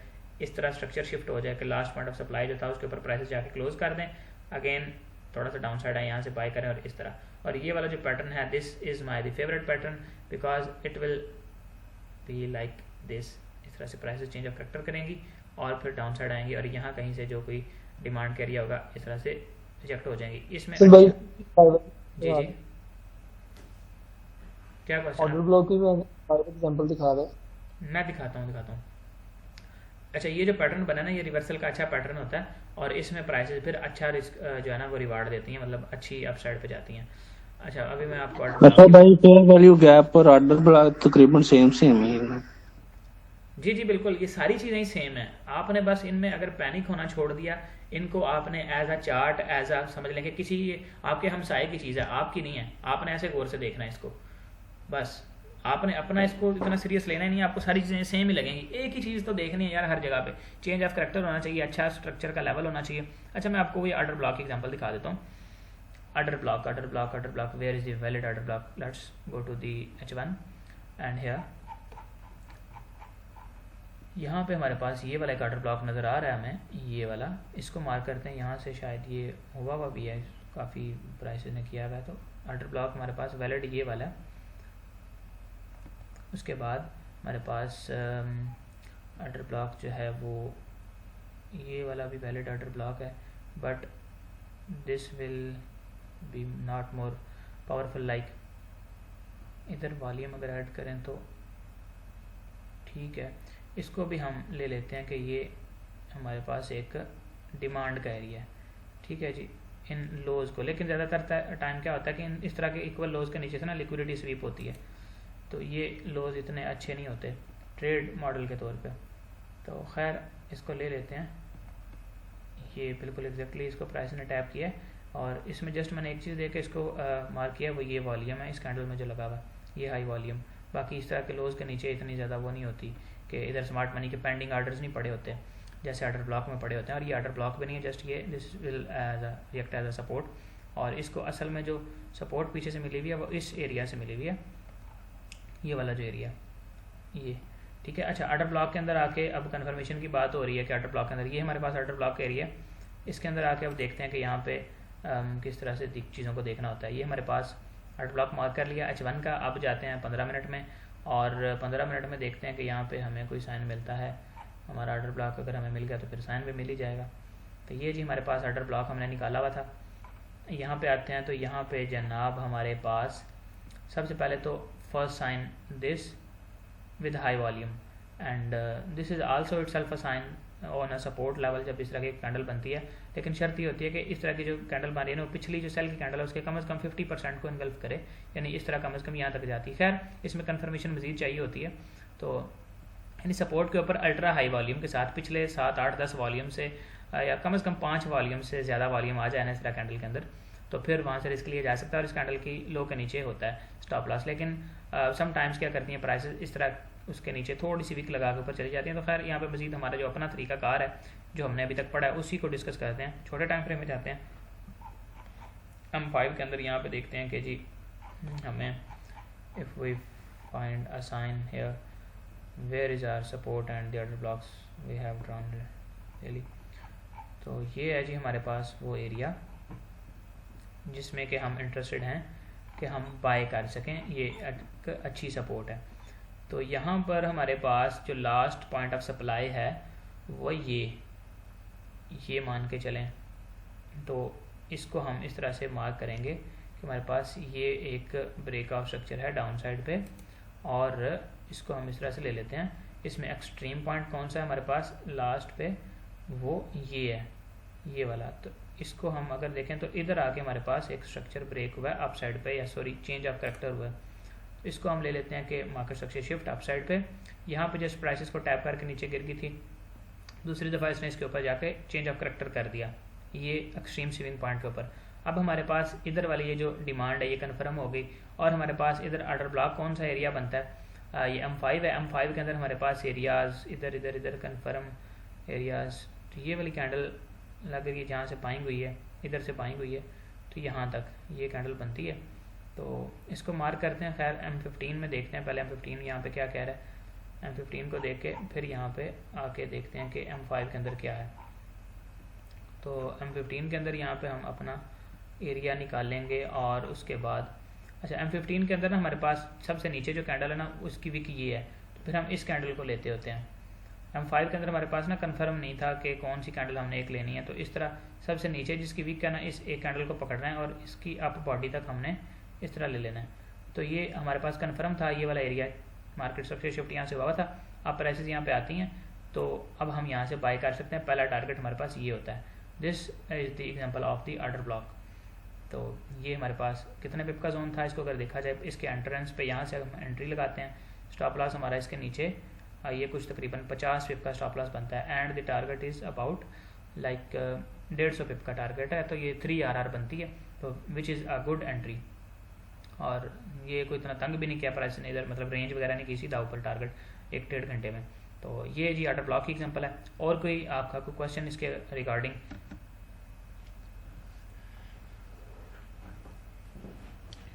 [SPEAKER 1] इस तरह स्ट्रक्चर शिफ्ट हो जाए कि लास्ट पॉइंट ऑफ सप्लाई जो था उसके ऊपर प्राइसेस जाके क्लोज कर दें, अगेन थोड़ा सा डाउन साइड है यहाँ से बाय करें, और इस तरह। और ये वाला जो पैटर्न है, this is my the favourite pattern because it will be like this, इस तरह से प्राइसेस चेंज ऑफ करेक्टर करेंगी और फिर डाउन साइड आएंगी, और यहाँ कहीं से जो कोई डिमांड का एरिया होगा इस तरह से रिजेक्ट हो जाएंगी। इसमें जी जी क्या क्वेश्चन?
[SPEAKER 2] ऑर्डर ब्लॉक की मैं एग्जांपल दिखा रहा हूं,
[SPEAKER 1] मैं दिखाता हूँ। अच्छा, ये जो पैटर्न बना ना, ये रिवर्सल का अच्छा पैटर्न होता है, और इसमें प्राइसेस फिर अच्छा रिस्क जो है ना वो रिवार्ड देती हैं, मतलब अच्छी अपसाइड पे जाती हैं। अच्छा, अभी मैं आपको
[SPEAKER 3] अच्छा भाई, फेयर वैल्यू गैप और ऑर्डर ब्लॉक तकरीबन सेम है।
[SPEAKER 1] जी जी बिल्कुल, ये सारी चीज़ें ही सेम है। आपने बस इनमें अगर पैनिक होना छोड़ दिया, इनको आपने as a chart, as a समझ लें कि किसी आपके हमसाये की चीज़ है, आपकी नहीं है, आपने ऐसे गौर से देखना है इसको। बस आपने अपना इसको इतना सीरियस लेना ही नहीं है, आपको सारी चीज़ें सेम ही लगेंगी। एक ही चीज़ तो देखनी है यार हर जगह पे, चेंज ऑफ करेक्टर होना चाहिए, अच्छा स्ट्रक्चर का लेवल होना चाहिए। अच्छा, मैं आपको वही ऑर्डर ब्लॉक की एग्जांपल दिखा देता हूँ। Order block, where is the valid order block? Let's go to the H1 and here, यहाँ पे हमारे पास ये वाला एक ऑर्डर ब्लॉक नज़र आ रहा है हमें, ये वाला, इसको मार्क करते हैं। यहाँ से शायद ये हुआ भी है, काफ़ी प्राइसेस ने किया हुआ है, तो ऑर्डर ब्लॉक हमारे पास वैलिड ये वाला है। उसके बाद हमारे पास ऑर्डर ब्लॉक जो है वो ये वाला भी वैलिड ऑर्डर ब्लॉक है, but this will be not more powerful. Like इधर वॉल्यूम अगर ऐड करें तो ठीक है, इसको भी हम ले लेते हैं कि ये हमारे पास एक डिमांड का एरिया है, ठीक है जी, इन लोज को। लेकिन ज़्यादातर टाइम क्या होता है कि इस तरह के इक्वल लोज के नीचे से ना लिक्विडिटी स्वीप होती है, तो ये लोज इतने अच्छे नहीं होते ट्रेड मॉडल के तौर पे। तो खैर इसको ले लेते हैं, ये बिल्कुल एग्जैक्टली इसको प्राइस ने टैप किया है, और इसमें जस्ट मैंने एक चीज़ देकर इसको मार्क किया, वो ये वॉल्यूम है इस कैंडल में जो लगा हुआ, ये हाई वॉल्यूम। बाकी इस तरह के लोज के नीचे इतनी ज़्यादा वो नहीं होती कि इधर स्मार्ट मनी के पेंडिंग आर्डर्स नहीं पड़े होते जैसे ऑर्डर ब्लॉक में पड़े होते हैं, और ये ऑर्डर ब्लॉक भी नहीं है, जस्ट ये this will react as a support. और इसको असल में जो सपोर्ट पीछे से मिली हुई है वो इस एरिया से मिली हुई है, ये वाला जो एरिया ये, ठीक है। अच्छा, ऑर्डर ब्लॉक के अंदर आके अब कंफर्मेशन की बात हो रही है कि ऑर्डर ब्लॉक के अंदर ये हमारे पास ऑर्डर ब्लॉक का एरिया, इसके अंदर आके अब देखते हैं कि यहाँ पे किस तरह से चीज़ों को देखना होता है। ये हमारे पास ऑर्डर ब्लॉक मार्क कर लिया H1 का। अब जाते हैं 15 मिनट में, और 15 मिनट में देखते हैं कि यहाँ पे हमें कोई साइन मिलता है। हमारा ऑर्डर ब्लॉक अगर हमें मिल गया तो फिर साइन भी मिल ही जाएगा। तो ये जी हमारे पास ऑर्डर ब्लॉक हमने निकाला हुआ था। यहाँ पे आते हैं, तो यहाँ पे जनाब हमारे पास सबसे पहले तो first sign this, with high volume, and this is also itself a sign on a support level जब इस तरह की कैंडल बनती है। लेकिन शर्त ये होती है कि इस तरह की जो कैंडल बन रही है ना, वो पिछली जो सेल की कैंडल है उसके कम से कम 50% को इनगल्फ करे, यानी इस तरह कम से कम यहाँ तक जाती है। खैर इसमें कन्फर्मेशन मजीद चाहिए होती है। तो यानी सपोर्ट के ऊपर अल्ट्रा हाई वॉल्यूम के साथ पिछले 7, 8, 10 वॉल्यूम से या कम से कम 5 वॉल्यूम से ज़्यादा वॉल्यूम आ जाए ना इस तरह कैंडल के अंदर, तो फिर वहाँ से रिस्क लिया जा सकता है और इस कैंडल की लो के नीचे होता है स्टॉप लॉस। लेकिन समटाइम्स क्या करती हैं प्राइसेस इस तरह उसके नीचे थोड़ी सी विक लगा के ऊपर चली जाती हैं। तो खैर यहाँ पे मजीद हमारा जो अपना तरीका कार है जो हमने अभी तक पढ़ा है उसी को डिस्कस करते हैं। छोटे टाइम फ्रेम में जाते हैं। M5 के अंदर यहाँ पे देखते हैं कि जी हमें if we find a sign here where is our support and the other blocks we have drawn really. तो ये है जी हमारे पास वो एरिया जिसमें कि हम इंटरेस्टेड हैं कि हम बाय कर सकें, ये एक अच्छी सपोर्ट है। तो यहाँ पर हमारे पास जो लास्ट पॉइंट ऑफ सप्लाई है वो ये मान के चलें, तो इसको हम इस तरह से मार्क करेंगे कि हमारे पास ये एक ब्रेक ऑफ स्ट्रक्चर है डाउन साइड पे, और इसको हम इस तरह से ले लेते हैं। इसमें एक्सट्रीम पॉइंट कौन सा है हमारे पास लास्ट पे, वो ये है, ये वाला। तो इसको हम अगर देखें तो इधर आके हमारे पास एक स्ट्रक्चर ब्रेक हुआ है अप साइड पे, या सॉरी चेंज ऑफ कैरेक्टर हुआ है। तो इसको हम ले लेते हैं कि market structure shift up side पे। यहाँ पे जस्ट प्राइसेस को टैप करके नीचे गिर गई थी, दूसरी दफ़ा इसने इसके ऊपर जाके चेंज ऑफ कैरेक्टर कर दिया ये एक्सट्रीम स्विंग पॉइंट के ऊपर। अब हमारे पास इधर वाली ये जो डिमांड है ये कन्फर्म हो गई, और हमारे पास इधर ऑर्डर ब्लॉक कौन सा एरिया बनता है, ये M5 है। M5 के अंदर हमारे पास एरियाज़ इधर इधर इधर कन्फर्म एरियाज़, तो ये वाली कैंडल लग रही है जहाँ से बाइंग हुई है, इधर से बाइंग हुई है, तो यहाँ तक ये कैंडल बनती है। तो इसको मार्क करते हैं। खैर M15 में देखते हैं पहले M15 यहाँ पे क्या कह रहा है। M15 को देख के फिर यहाँ पे आके देखते हैं कि M5 के अंदर क्या है। तो M15 के अंदर यहाँ पे हम अपना एरिया निकालेंगे, और उसके बाद अच्छा M15 के अंदर ना हमारे पास सबसे नीचे जो कैंडल है ना उसकी विक ये है, तो फिर हम इस कैंडल को लेते होते हैं। M5 के अंदर हमारे पास ना कंफर्म नहीं था कि कौन सी कैंडल हमने एक लेनी है, तो इस तरह सबसे नीचे जिसकी विक है ना इस एक कैंडल को पकड़ना है और इसकी अप बॉडी तक हमने इस तरह ले लेना है। तो ये हमारे पास कंफर्म था, ये वाला एरिया मार्केट स्ट्रक्चर शिफ्ट यहाँ से हुआ था। अब प्राइसेस यहाँ पे आती हैं, तो अब हम यहाँ से बाय कर सकते हैं। पहला टारगेट हमारे पास ये होता है। This is the example of the order block. तो ये हमारे पास कितने पिप का जोन था, इसको अगर देखा जाए इसके एंट्रेंस पे यहाँ से हम एंट्री लगाते हैं। स्टॉप लॉस हमारा इसके नीचे ये कुछ तकरीबन 50 पिप का स्टॉप लॉस बनता है, and the target is about like 150 पिप का टारगेट है। तो ये 3RR बनती है, तो which is a good entry. और ये कोई इतना तंग भी नहीं किया प्राइस ने, इधर मतलब रेंज वगैरह नहीं की, सीधा ऊपर टारगेट 1-1.5 घंटे में। तो ये जी ऑर्डर ब्लॉक की एग्जांपल है। और कोई आपका कोई क्वेश्चन इसके रिगार्डिंग?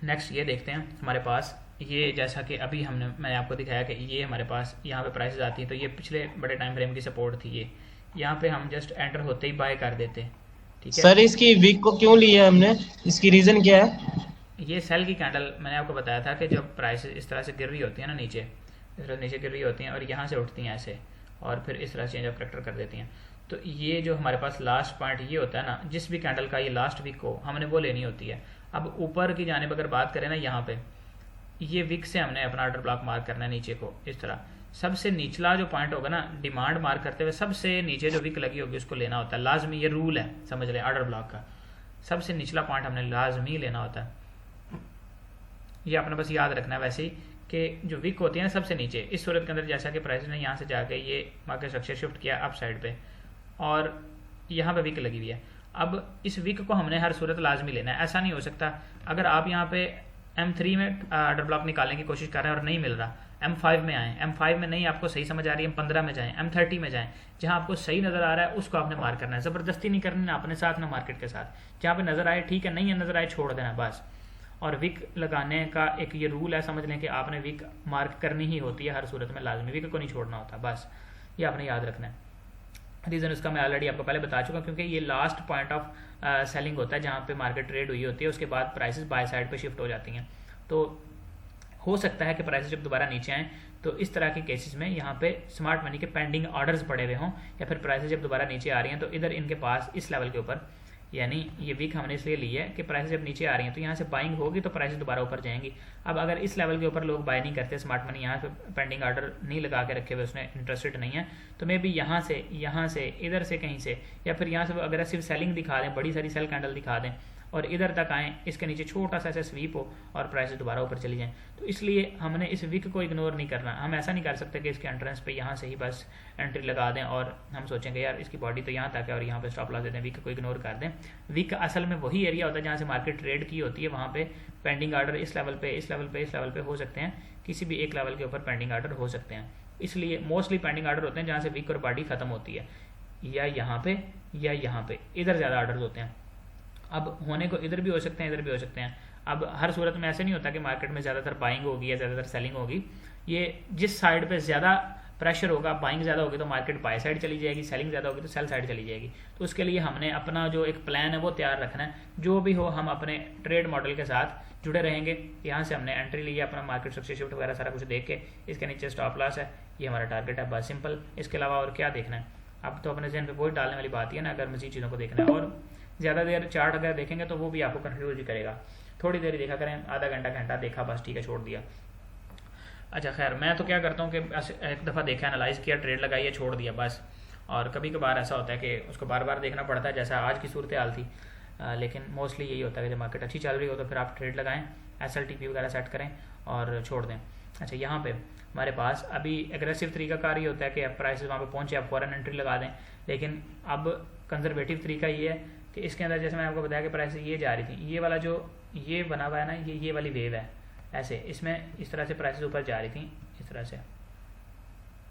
[SPEAKER 1] नेक्स्ट ये देखते हैं हमारे पास ये, जैसा कि अभी मैंने आपको दिखाया कि ये हमारे पास यहाँ पे प्राइसेस आती हैं, तो ये पिछले बड़े टाइम फ्रेम की सपोर्ट थी। ये यहाँ पे हम जस्ट एंटर होते ही बाय कर देते हैं, ठीक है।
[SPEAKER 5] सर इसकी वीक को क्यों लिया हमने, इसकी रीजन क्या है?
[SPEAKER 1] ये सेल की कैंडल मैंने आपको बताया था कि जब प्राइसेस इस तरह से गिर रही होती है ना नीचे, इस तरह नीचे गिर रही होती हैं और यहाँ से उठती हैं ऐसे, और फिर इस तरह चेंज ऑफ कैरेक्टर कर देती हैं। तो ये जो हमारे पास लास्ट पॉइंट ये होता है ना, जिस भी कैंडल का ये लास्ट वीक हो हमने वो लेनी होती है। अब ऊपर की जानिब अगर बात करें ना, यहाँ पे ये विक से हमने अपना ऑर्डर ब्लॉक मार्क करना है नीचे को इस तरह। सबसे निचला जो पॉइंट होगा ना डिमांड मार्क करते हुए, सबसे नीचे जो विक लगी होगी उसको लेना होता है लाजमी। ये रूल है, समझ लें, ऑर्डर ब्लॉक का सबसे निचला पॉइंट हमने लाजमी लेना होता है। ये आपने बस याद रखना है वैसे ही कि जो विक होती है ना सबसे नीचे, इस सूरत के अंदर जैसा कि प्राइस ने यहाँ से जाके ये मार्केट स्ट्रक्चर शिफ्ट किया अप साइड पे, और यहाँ पे विक लगी हुई है। अब इस विक को हमने हर सूरत लाजमी लेना है, ऐसा नहीं हो सकता अगर आप यहाँ पे M3 में ऑर्डर ब्लॉक निकालने की कोशिश कर रहे हैं और नहीं मिल रहा, M5 में आए, M5 में नहीं आपको सही समझ आ रही है, M15 में जाएं, M30 में जाएं, जहाँ आपको सही नज़र आ रहा है उसको आपने मार्क करना है। ज़बरदस्ती नहीं करनी ना अपने साथ ना मार्केट के साथ। जहाँ पे नज़र आए ठीक है, नहीं है नज़र आए छोड़ देना बस। और विक लगाने का एक ये रूल है, समझ लें कि आपने विक मार्क करनी ही होती है हर सूरत में लाजमी, विक को नहीं छोड़ना होता, बस ये आपने याद रखना है। रीज़न उसका मैं ऑलरेडी आपको पहले बता चुका, क्योंकि ये लास्ट पॉइंट ऑफ सेलिंग होता है जहाँ पे मार्केट ट्रेड हुई होती है, उसके बाद प्राइसेस बाय साइड पे शिफ्ट हो जाती हैं। तो हो सकता है कि प्राइसेस जब दोबारा नीचे आएँ तो इस तरह के केसेस में यहाँ पे स्मार्ट मनी के पेंडिंग ऑर्डर्स पड़े हुए हों, या फिर प्राइसेस जब दोबारा नीचे आ रही हैं तो इधर इनके पास इस लेवल के ऊपर यानी ये वीक हमने इसलिए ली है कि प्राइसेस जब नीचे आ रही हैं तो यहाँ से बाइंग होगी तो प्राइसेस दोबारा ऊपर जाएंगी। अब अगर इस लेवल के ऊपर लोग बाय नहीं करते, स्मार्ट मनी यहाँ पे पेंडिंग ऑर्डर नहीं लगा के रखे हुए, उसने इंटरेस्टेड नहीं है, तो मे बी यहाँ से इधर से कहीं से, या फिर यहाँ से अग्रेसिव सेलिंग दिखा दें, बड़ी सारी सेल कैंडल दिखा दें और इधर तक आएँ, इसके नीचे छोटा सा ऐसा स्वीप हो और प्राइसेस दोबारा ऊपर चली जाएँ। तो इसलिए हमने इस वीक को इग्नोर नहीं करना। हम ऐसा नहीं कर सकते कि इसके एंट्रेंस पे यहाँ से ही बस एंट्री लगा दें और हम सोचेंगे यार इसकी बॉडी तो यहाँ तक है और यहाँ पे स्टॉप लॉस दे दें, वीक को इग्नोर कर दें। वीक असल में वही एरिया होता है जहाँ से मार्केट ट्रेड की होती है, वहाँ पे पेंडिंग ऑर्डर इस लेवल पे हो सकते हैं, किसी भी एक लेवल के ऊपर पेंडिंग ऑर्डर हो सकते हैं। इसलिए मोस्टली पेंडिंग ऑर्डर होते हैं जहाँ से वीक और बॉडी खत्म होती है, या यहाँ पे इधर ज़्यादा ऑर्डर होते हैं। अब होने को इधर भी हो सकते हैं, इधर भी हो सकते हैं। अब हर सूरत में ऐसे नहीं होता कि मार्केट में ज़्यादातर बाइंग होगी या ज़्यादातर सेलिंग होगी। ये जिस साइड पे ज़्यादा प्रेशर होगा, बाइंग ज़्यादा होगी तो मार्केट बाय साइड चली जाएगी, सेलिंग ज़्यादा होगी तो सेल साइड चली जाएगी। तो उसके लिए हमने अपना जो एक प्लान है वो तैयार रखना है। जो भी हो हम अपने ट्रेड मॉडल के साथ जुड़े रहेंगे। यहाँ से हमने एंट्री ली है, अपना मार्केट स्ट्रक्चर शिफ्ट वगैरह सारा कुछ देख के, इसके नीचे स्टॉप लॉस है, ये हमारा टारगेट है, बस सिंपल। इसके अलावा और क्या देखना है? अब तो अपने जहन पे वही डालने वाली बात ही है ना, अगर मजीद चीज़ों को देखना है। और ज़्यादा देर चार्ट अगर देखेंगे तो वो भी आपको कन्फ्यूज ही करेगा। थोड़ी देर ही देखा करें, आधा घंटा देखा बस ठीक है, छोड़ दिया। अच्छा खैर, मैं तो क्या करता हूँ कि एक दफ़ा देखा, एनालाइज किया, ट्रेड लगाई है, छोड़ दिया बस। और कभी कभार ऐसा होता है कि उसको बार बार देखना पड़ता है, जैसा आज की सूरत हाल थी। लेकिन मोस्टली यही होता है कि जब मार्केट अच्छी चल रही हो तो फिर आप ट्रेड लगाएं, SLTP वगैरह सेट करें और छोड़ दें। अच्छा, यहाँ पे हमारे पास अभी एग्रेसिव तरीकाकार ये होता है कि प्राइसेस वहाँ पे पहुँचे आप फ़ौरन एंट्री लगा दें। लेकिन अब कंजर्वेटिव तरीका ये है कि इसके अंदर जैसे मैंने आपको बताया कि प्राइस ये जा रही थी, ये वाला जो ये बना हुआ है ना, ये वाली वेव है, ऐसे इसमें इस तरह से प्राइसेस ऊपर जा रही थी, इस तरह से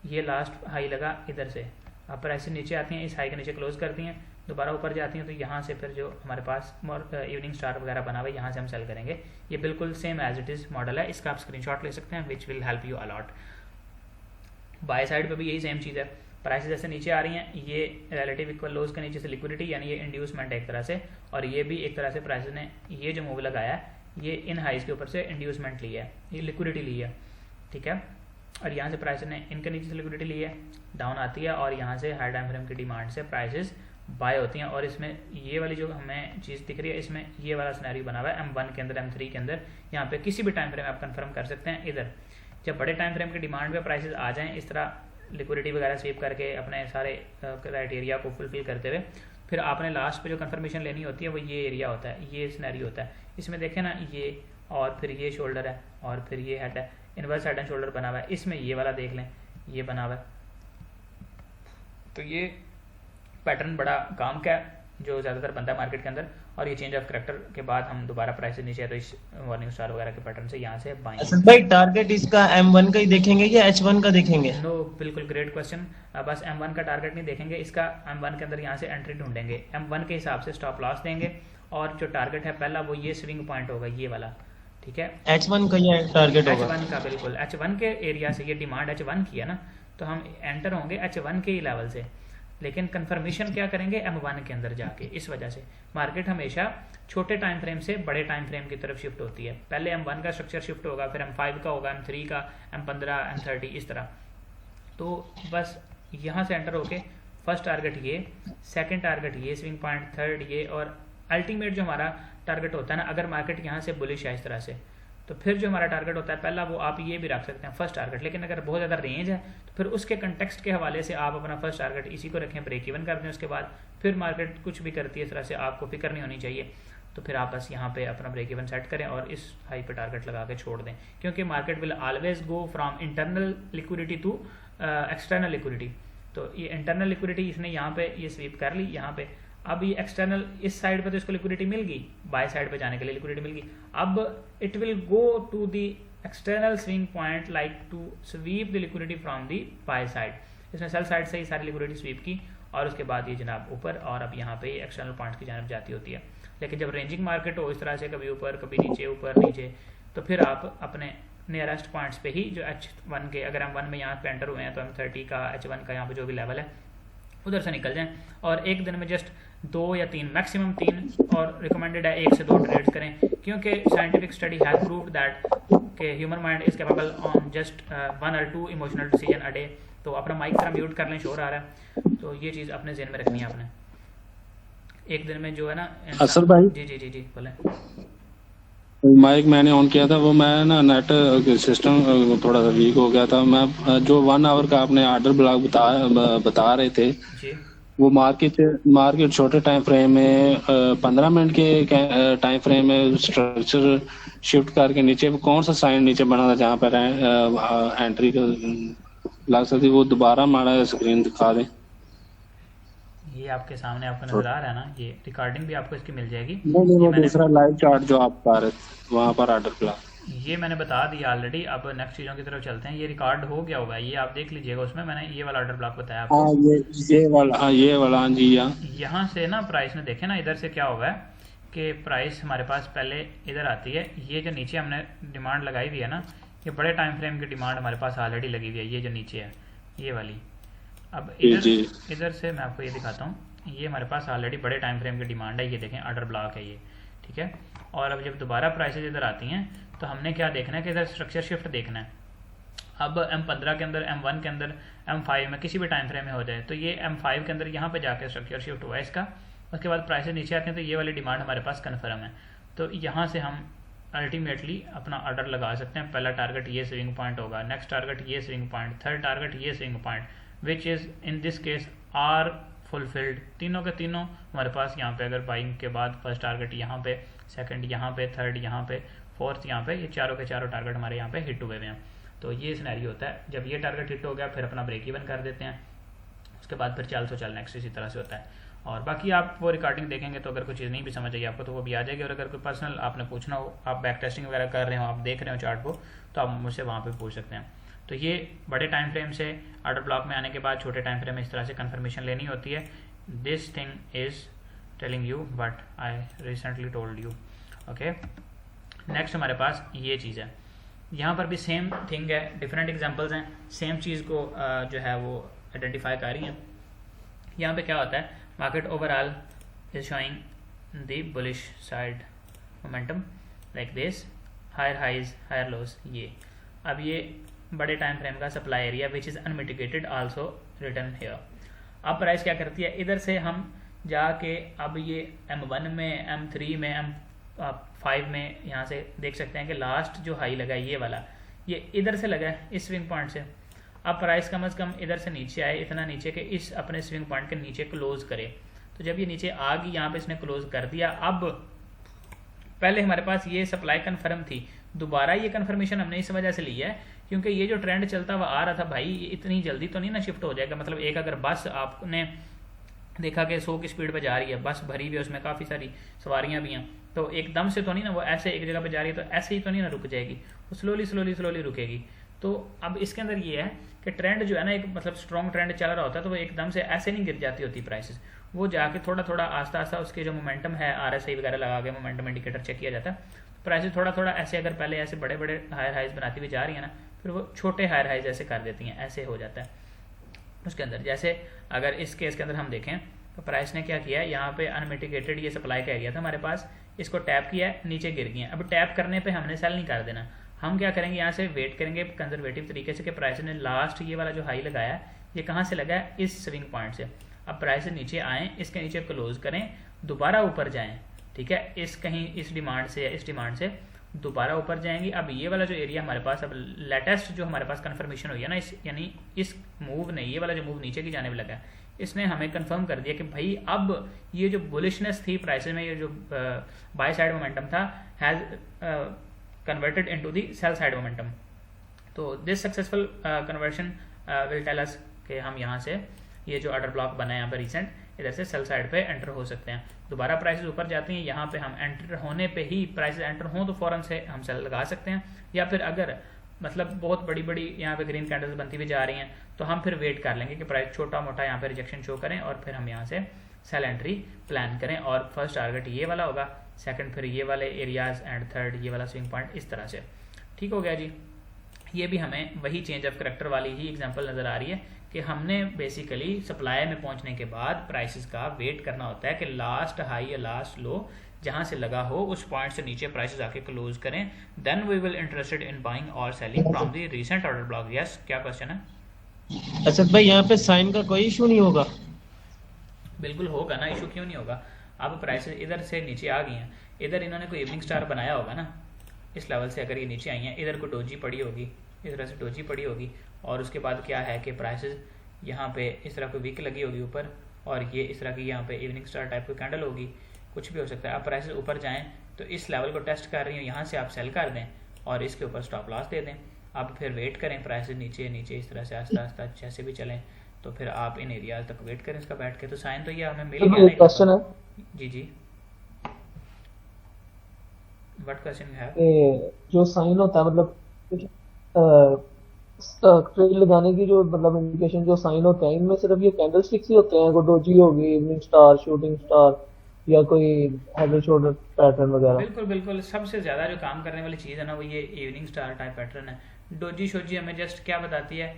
[SPEAKER 1] ये लास्ट हाई लगा इधर से, अब प्राइसेस नीचे आती हैं, इस हाई के नीचे क्लोज करती हैं, दोबारा ऊपर जाती हैं, तो यहाँ से फिर जो हमारे पास इवनिंग स्टार वगैरह बना हुआ है, यहाँ से हम सेल करेंगे। ये बिल्कुल same as it is model है, इसका आप स्क्रीनशॉट ले सकते हैं, which will help you a lot. Buy side पे भी यही सेम चीज़ है, प्राइसेस जैसे नीचे आ रही हैं, ये रिलेटिव इक्वल लोज के नीचे से लिक्विडिटी, यानी ये इंड्यूसमेंट है एक तरह से, और ये भी एक तरह से प्राइसेस ने ये जो मूव लगाया है ये इन हाइज के ऊपर से इंड्यूसमेंट लिया है, ये लिक्विडिटी ली है, ठीक है। और यहाँ से प्राइस ने इनके नीचे से लिक्विडिटी ली है, डाउन आती है, और यहाँ से हाई टाइम फ्रेम की डिमांड से प्राइसेस बाय होती हैं। और इसमें ये वाली जो हमें चीज़ दिख रही है, इसमें ये वाला सिनेरियो बना हुआ है M1 के अंदर, M3 के अंदर, यहाँ पे किसी भी टाइम फ्रेम आप कंफर्म कर सकते हैं। इधर जब बड़े टाइम फ्रेम की डिमांड पे प्राइसेस आ जाएं, इस तरह लिक्विडिटी वगैरह स्वीप करके अपने सारे क्राइटेरिया को फुलफिल करते हुए, फिर आपने लास्ट पे जो कंफर्मेशन लेनी होती है वो ये एरिया होता है, ये सिनेरियो होता है। इसमें देखें ना, ये और फिर ये शोल्डर है और फिर ये हेड है, इनवर्स हेड एंड शोल्डर बना हुआ है। इसमें ये वाला देख लें, ये बना हुआ है, तो ये पैटर्न बड़ा काम का है जो ज़्यादातर बनता है मार्केट के अंदर। और ये चेंज ऑफ करेक्टर के बाद हम दोबारा प्राइस नीचे है तो इस मॉर्निंग स्टार वगैरह के पैटर्न से यहाँ से बाइंग।
[SPEAKER 5] असद भाई टारगेट इसका M1 का ही देखेंगे या H1 का देखेंगे?
[SPEAKER 1] नो, बिल्कुल ग्रेट क्वेश्चन। बस M1 का टारगेट नहीं देखेंगे, इसका M1 के अंदर यहाँ से एंट्री ढूंढेंगे, M1 के हिसाब से स्टॉप लॉस देंगे, और जो टारगेट है पहला वो ये स्विंग पॉइंट होगा, ये वाला, ठीक है।
[SPEAKER 5] H1 का ये टारगेट होगा?
[SPEAKER 1] H1 का, बिल्कुल H1 के एरिया से, ये डिमांड H1 की है ना, तो हम एंटर होंगे H1 के ही लेवल से, लेकिन कंफर्मेशन क्या करेंगे M1 के अंदर जाके। इस वजह से मार्केट हमेशा छोटे टाइम फ्रेम से बड़े टाइम फ्रेम की तरफ शिफ्ट होती है। पहले M1 का स्ट्रक्चर शिफ्ट होगा, फिर M5 का होगा, M3 का, M15, M30, इस तरह। तो बस यहाँ से एंटर होके फर्स्ट टारगेट ये, सेकंड टारगेट ये, स्विंग पॉइंट थर्ड ये, और अल्टीमेट जो हमारा टारगेट होता है ना, अगर मार्केट यहाँ से बुलिश है इस तरह से, तो फिर जो हमारा टारगेट होता है पहला, वो आप ये भी रख सकते हैं फर्स्ट टारगेट। लेकिन अगर बहुत ज़्यादा रेंज है तो फिर उसके कंटेक्स्ट के हवाले से आप अपना फर्स्ट टारगेट इसी को रखें, ब्रेक इवन कर दें। उसके बाद फिर मार्केट कुछ भी करती है इस तरह से, आपको फिक्र नहीं होनी चाहिए। तो फिर आप बस यहाँ पे अपना ब्रेक इवन सेट करें और इस हाई पे टारगेट लगा के छोड़ दें, क्योंकि market will always go from internal liquidity to external liquidity. तो ये इंटरनल लिक्विडिटी इसने यहाँ पे ये स्वीप कर ली यहाँ पे, अब ये एक्सटर्नल इस साइड पे तो इसको लिक्विडिटी मिल गई, बाय साइड पे जाने के लिए लिक्विडिटी मिल गई। अब it will go to the external swing point like to sweep the liquidity from the buy side. इसने सेल साइड से ही सारी लिक्विडिटी स्वीप की, और उसके बाद ये जनाब ऊपर, और अब यहाँ पे एक्सटर्नल पॉइंट की जानब जाती होती है। लेकिन जब रेंजिंग मार्केट हो इस तरह से, कभी ऊपर कभी नीचे, ऊपर नीचे, तो फिर आप अपने नियरेस्ट पॉइंट्स पे ही जो H1 के, अगर M1 में यहाँ पे एंटर हुए हैं तो M30 का, H1 का यहाँ पे जो भी लेवल है उधर से निकल जाएं, और एक दिन में जस्ट 2 या 3, मैक्सिमम 3, और रिकमेंडेड है 1 से 2 ट्रेड्स करें, क्योंकि scientific study has proved that कि human mind is capable on just 1 or 2 emotional decision a day. तो अपना माइक जरा म्यूट कर लें, शोर आ रहा है, तो ये चीज़ अपने जहन में रखनी है आपने। एक दिन में जो है ना
[SPEAKER 3] असद भाई,
[SPEAKER 1] जी जी जी जी बोले।
[SPEAKER 3] माइक मैंने ऑन किया था, वो मैं ना नेट सिस्टम थोड़ा सा वीक हो गया था। मैं जो 1 आवर का आपने ऑर्डर ब्लॉक बता रहे थे,
[SPEAKER 1] जी
[SPEAKER 3] वो मार्केट छोटे टाइम फ्रेम में 15 मिनट के टाइम फ्रेम में स्ट्रक्चर शिफ्ट करके नीचे कौन सा साइन नीचे बना था जहाँ पर एंट्री का लग सकती, वो दोबारा माड़ा स्क्रीन दिखा दें।
[SPEAKER 1] ये आपके सामने आपको नज़र आ रहा है ना, ये रिकॉर्डिंग भी आपको इसकी मिल जाएगी।
[SPEAKER 3] नहीं,
[SPEAKER 1] ये
[SPEAKER 3] वो
[SPEAKER 1] मैंने
[SPEAKER 3] दूसरा लाइव चार्ट जो आप बता रहे थे वहाँ पर ऑर्डर ब्लॉक।
[SPEAKER 1] ये मैंने बता दिया ऑलरेडी। अब नेक्स्ट चीज़ों की तरफ चलते हैं। ये रिकॉर्ड हो गया होगा, ये आप देख लीजिएगा, उसमें मैंने ये वाला ऑर्डर ब्लॉक बताया आपको।
[SPEAKER 3] हाँ, ये वाला, हाँ ये वाला, हाँ जी हाँ।
[SPEAKER 1] यहाँ से ना प्राइस में देखें ना, इधर से क्या होगा कि प्राइस हमारे पास पहले इधर आती है। ये जो नीचे हमने डिमांड लगाई हुई है ना, ये बड़े टाइम फ्रेम की डिमांड हमारे पास ऑलरेडी लगी हुई है, ये जो नीचे है ये वाली। अब इधर से मैं आपको ये दिखाता हूँ, ये हमारे पास ऑलरेडी बड़े टाइम फ्रेम की डिमांड है, ये देखें ऑर्डर ब्लॉक है ये, ठीक है। और अब जब दोबारा प्राइसेज इधर आती हैं तो हमने क्या देखना है कि इधर स्ट्रक्चर शिफ्ट देखना है। अब M15 के अंदर, M1 के अंदर, M5 में किसी भी टाइम फ्रेम में हो जाए तो ये M5 के अंदर यहाँ पे जाके स्ट्रक्चर शिफ्ट हुआ है इसका। उसके बाद प्राइसेज नीचे आते हैं तो ये वाली डिमांड हमारे पास कन्फर्म है। तो यहाँ से हम अल्टीमेटली अपना ऑर्डर लगा सकते हैं। पहला टारगेट ये स्विंग पॉइंट होगा, नेक्स्ट टारगेट ये स्विंग पॉइंट, थर्ड टारगेट ये swing point, which is in this case are fulfilled. तीनों के तीनों हमारे पास यहाँ पे, अगर बाइंग के बाद फर्स्ट टारगेट यहाँ पे, सेकंड यहाँ पे, थर्ड यहाँ पे, फोर्थ यहाँ पे, ये चारों के चारों टारगेट हमारे यहाँ पे हिट हुए हुए हैं। तो ये सिनेरियो होता है। जब ये टारगेट हिट हो गया फिर अपना ब्रेक इवन कर देते हैं, उसके बाद फिर चल नेक्स्ट इसी तरह से होता है। और बाकी आप वो रिकॉर्डिंग देखेंगे तो अगर कोई चीज़ नहीं भी समझ आई आपको तो वो भी आ जाएगी। और अगर कोई पर्सनल आपने पूछना हो, आप बैक टेस्टिंग वगैरह कर रहे हो, आप देख रहे हो चार्ट को, तो आप मुझसे वहाँ पे पूछ सकते हैं। तो ये बड़े टाइम फ्रेम से ऑर्डर ब्लॉक में आने के बाद छोटे टाइम फ्रेम में इस तरह से कंफर्मेशन लेनी होती है। This thing is telling you what I recently told you. Okay, next हमारे पास ये चीज़ है, यहाँ पर भी सेम थिंग है, डिफरेंट एग्जांपल्स हैं, सेम चीज़ को जो है वो आइडेंटिफाई कर रही हैं। यहाँ पे क्या होता है, market overall is showing the bullish side momentum like this, higher highs higher lows. ये अब ये बड़े टाइम फ्रेम का supply area which is unmitigated also return here. अब प्राइस क्या करती है, इधर से हम जाके अब ये M1 में, M3 में, M5 में यहाँ से देख सकते हैं कि लास्ट जो हाई लगा है ये वाला, ये इधर से लगा है इस स्विंग पॉइंट से। अब प्राइस कम से कम इधर से नीचे आए, इतना नीचे कि इस अपने स्विंग पॉइंट के नीचे क्लोज करे। तो जब ये नीचे आ गई, यहाँ पे इसने क्लोज कर दिया। अब पहले हमारे पास ये सप्लाई कन्फर्म थी, दोबारा ये कन्फर्मेशन हमने इस वजह से ली है क्योंकि ये जो ट्रेंड चलता हुआ आ रहा था भाई, ये इतनी जल्दी तो नहीं ना शिफ्ट हो जाएगा। मतलब एक अगर बस आपने देखा कि 100 की स्पीड पे जा रही है, बस भरी हुई है, उसमें काफ़ी सारी सवारियां भी हैं, तो एकदम से तो नहीं ना वो ऐसे एक जगह पे जा रही है तो ऐसे ही तो नहीं ना रुक जाएगी, वो स्लोली रुकेगी। तो अब इसके अंदर ये है कि ट्रेंड जो है ना, एक मतलब स्ट्रॉन्ग ट्रेंड चल रहा होता है तो वो एकदम से ऐसे नहीं गिर जाती होती प्राइसेस, वो जाके थोड़ा थोड़ा आस्ता आस्ता उसके जो मोमेंटम है, RSI वगैरह लगा के मोमेंटम इंडिकेटर चेक किया जाता है। प्राइसेस थोड़ा थोड़ा ऐसे, अगर पहले ऐसे बड़े बड़े हायर हाइज बनाती हुई जा रही है ना, फिर वो छोटे हायर हाइज ऐसे कर देती हैं, ऐसे हो जाता है उसके अंदर। जैसे अगर इस केस के अंदर हम देखें तो प्राइस ने क्या किया है, यहाँ पे अनमिटिगेटेड ये सप्लाई का एरिया था हमारे पास, इसको टैप किया है, नीचे गिर गई है। अब टैप करने पे हमने सेल नहीं कर देना, हम क्या करेंगे, यहाँ से वेट करेंगे कंजर्वेटिव तरीके से कि प्राइस ने लास्ट ये वाला जो हाई लगाया है ये कहाँ से लगा है, इस स्विंग पॉइंट से। अब प्राइस नीचे आएँ, इसके नीचे क्लोज करें, दोबारा ऊपर जाएँ, ठीक है, इस कहीं इस डिमांड से या इस डिमांड से दोबारा ऊपर जाएंगी। अब ये वाला जो एरिया हमारे पास, अब लेटेस्ट जो हमारे पास कंफर्मेशन हुई है ना, इस यानी इस मूव ने, ये वाला जो मूव नीचे की जाने में लगा है, इसने हमें कंफर्म कर दिया कि भाई अब ये जो बुलिशनेस थी प्राइसेस में, ये जो बाय साइड मोमेंटम था, has converted into the sell side momentum. तो this successful conversion will tell us कि हम यहाँ से ये जो ऑर्डर ब्लॉक बना है यहाँ पे रिसेंट, इधर से सेल साइड पे एंटर हो सकते हैं। दोबारा प्राइसेस ऊपर जाती हैं, यहाँ पे हम एंटर होने पे ही, प्राइसेस एंटर हों तो फौरन से हम सेल लगा सकते हैं, या फिर अगर मतलब बहुत बड़ी बड़ी यहाँ पे ग्रीन कैंडल्स बनती हुई जा रही हैं तो हम फिर वेट कर लेंगे कि प्राइस छोटा मोटा यहाँ पे रिजेक्शन शो करें और फिर हम यहाँ से सेल एंट्री प्लान करें। और फर्स्ट टारगेट ये वाला होगा, सेकंड फिर ये वाले एरियाज एंड थर्ड ये वाला स्विंग पॉइंट, इस तरह से। ठीक हो गया जी। ये भी हमें वही चेंज ऑफ करेक्टर वाली ही एग्जांपल नज़र आ रही है कि हमने बेसिकली सप्लाई में पहुंचने के बाद प्राइसेस का वेट करना होता है कि लास्ट हाई या लास्ट लो जहां से लगा हो उस पॉइंट से नीचे प्राइसेस आके क्लोज करें, then we will interested in buying और selling from the recent order block. Yes, क्या क्वेश्चन है?
[SPEAKER 5] असद भाई यहाँ पे साइन का कोई इशू नहीं होगा?
[SPEAKER 1] बिल्कुल होगा ना, इशू क्यों नहीं होगा। अब प्राइसेस इधर से नीचे आ गई हैं, इधर इन्होंने कोई इवनिंग स्टार बनाया होगा ना, इस लेवल से अगर ये नीचे आई हैं, इधर को डोजी पड़ी होगी, इस तरह से डोजी पड़ी होगी, और उसके बाद क्या है कि प्राइसेस यहाँ पे इस तरह कोई विक लगी होगी ऊपर, और ये इस तरह की यहाँ पे इवनिंग स्टार टाइप की कैंडल होगी, कुछ भी हो सकता है। अब प्राइसेस ऊपर जाएं तो इस लेवल को टेस्ट कर रही हूँ, यहाँ से आप सेल कर दें और इसके ऊपर स्टॉप लॉस दे दें। अब फिर वेट करें, प्राइसेस नीचे नीचे इस तरह से आस्ता आस्ता जैसे भी चलें, तो फिर आप इन एरियाज तक वेट करें इसका बैठ के। तो साइन तो ये हमें मिल गया ना।
[SPEAKER 2] क्वेश्चन है
[SPEAKER 1] जी जी, व्हाट क्वेश्चन है?
[SPEAKER 2] जो साइन होता है मतलब ट्रेड लगाने की जो मतलब इंडिकेशन जो साइन होते हैं, इनमें सिर्फ ये कैंडल स्टिक्स ही होते हैं? कोई डोजी होगी, इवनिंग स्टार, शूटिंग स्टार, या कोई हेड एंड शोल्डर पैटर्न वगैरह?
[SPEAKER 1] बिल्कुल बिल्कुल, सबसे ज़्यादा जो काम करने वाली चीज़ है ना वो ये इवनिंग स्टार टाइप पैटर्न है। डोजी शोजी हमें जस्ट क्या बताती है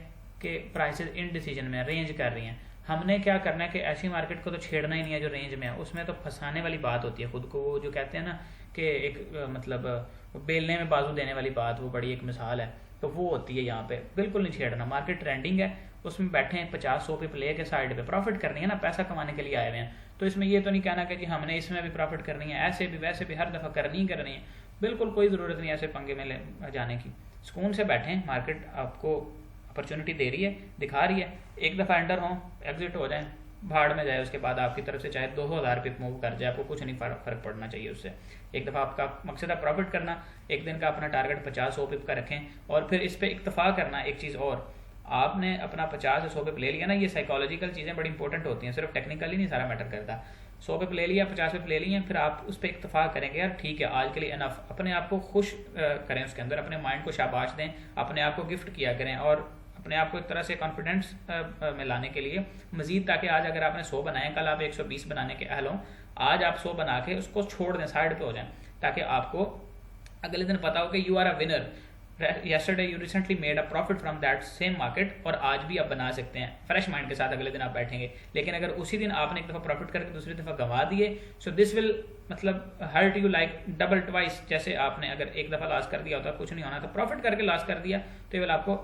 [SPEAKER 1] कि प्राइसेस इन डिसीजन में रेंज कर रही हैं। हमने क्या करना है कि ऐसी मार्केट को तो छेड़ना ही नहीं है जो रेंज में है, उसमें तो फंसाने वाली बात होती है खुद को। वो जो कहते हैं ना कि एक मतलब बेलने में बाजू देने वाली बात, वो बड़ी एक मिसाल है, तो वो होती है यहाँ पे। बिल्कुल नहीं छेड़ना, मार्केट ट्रेंडिंग है, उसमें बैठे हैं 50-100 पिप लेके साइड पे, प्रॉफिट करनी है ना, पैसा कमाने के लिए आए हुए हैं। तो इसमें ये तो नहीं कहना कि जी हमने इसमें भी प्रॉफिट करनी है, ऐसे भी वैसे भी हर दफ़ा करनी ही करनी है। बिल्कुल कोई ज़रूरत नहीं ऐसे पंगे में जाने की। सुकून से बैठें, मार्केट आपको अपॉर्चुनिटी दे रही है, दिखा रही है, एक दफ़ा एंटर हों, एग्जिट हो जाएं, भाड़ में जाए, उसके बाद आपकी तरफ से चाहे 2000 पिप मूव कर जाए, आपको कुछ नहीं फर्क पड़ना चाहिए उससे। एक दफ़ा आपका मकसद है प्रॉफिट करना, एक दिन का अपना टारगेट 50-100 पिप का रखें, और फिर इस पर इक्तफा करना। एक चीज़ और, आपने अपना 50 से 100 पिप ले लिया ना, ये साइकोलॉजिकल चीज़ें बड़ी इंपॉर्टेंट होती हैं, सिर्फ टेक्निकली नहीं सारा मैटर करता। 100 पिप ले लिया, 50 पिप ले लिए, फिर आप उस पर इक्तफा करेंगे, यार ठीक है आज के लिए इनफ। अपने आप को खुश करें, उसके अंदर अपने माइंड को शाबाश दें, अपने आप को गिफ्ट किया करें, और अपने आप को एक तरह से कॉन्फिडेंस में लाने के लिए मजीद, ताकि आज अगर आपने 100 बनाए, कल आप 120 बनाने के अहल हों, आज आप 100 बना के उसको छोड़ दें, साइड पे हो जाएं, ताकि आपको अगले दिन पता हो कि you are a winner, yesterday you recently made a profit from that same market, और आज भी आप बना सकते हैं फ्रेश माइंड के साथ, अगले दिन आप बैठेंगे। लेकिन अगर उसी दिन आपने एक दफ़ा प्रॉफिट करके दूसरी दफ़ा गंवा दिए, सो दिस विल मतलब hurt you like double twice. जैसे आपने अगर एक दफ़ा लॉस कर दिया होता, कुछ नहीं होना, तो प्रॉफिट करके लॉस कर दिया तो ये विल आपको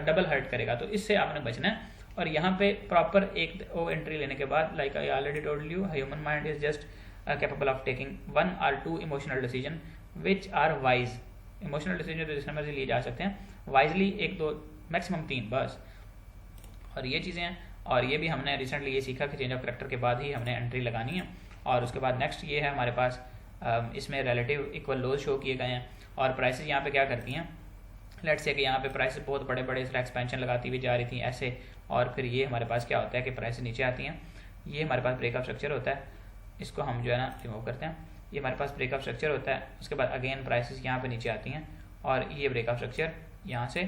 [SPEAKER 1] डबल हर्ट करेगा। तो इससे आपने बचना है। और यहाँ पे प्रॉपर एक एंट्री लेने के बाद, like I already told you, human mind is just capable of taking 1 or 2 emotional decision which are wise. Emotional decision तो जिसमें मर्जी लिए जा सकते हैं, वाइजली 1-2 मैक्सिमम 3 बस। और ये चीज़ें हैं, और ये भी हमने रिसेंटली ये सीखा कि चेंज ऑफ करेक्टर के बाद ही हमने एंट्री लगानी है। और उसके बाद नेक्स्ट ये है हमारे पास, इसमें रिलेटिव इक्वल लोज शो किए गए हैं, और प्राइसेस यहाँ पे क्या करती हैं, लेट्स से कि यहाँ पे प्राइसेस बहुत बड़े बड़े एक्सपेंशन लगाती हुई जा रही थी ऐसे, और फिर ये हमारे पास क्या होता है कि प्राइसेस नीचे आती हैं। ये हमारे पास ब्रेकअप स्ट्रक्चर होता है, इसको हम जो है ना रिमूव करते हैं। ये हमारे पास ब्रेकअप स्ट्रक्चर होता है, उसके बाद अगेन प्राइसेस यहाँ पे नीचे आती हैं, और ये ब्रेकअप स्ट्रक्चर यहाँ से,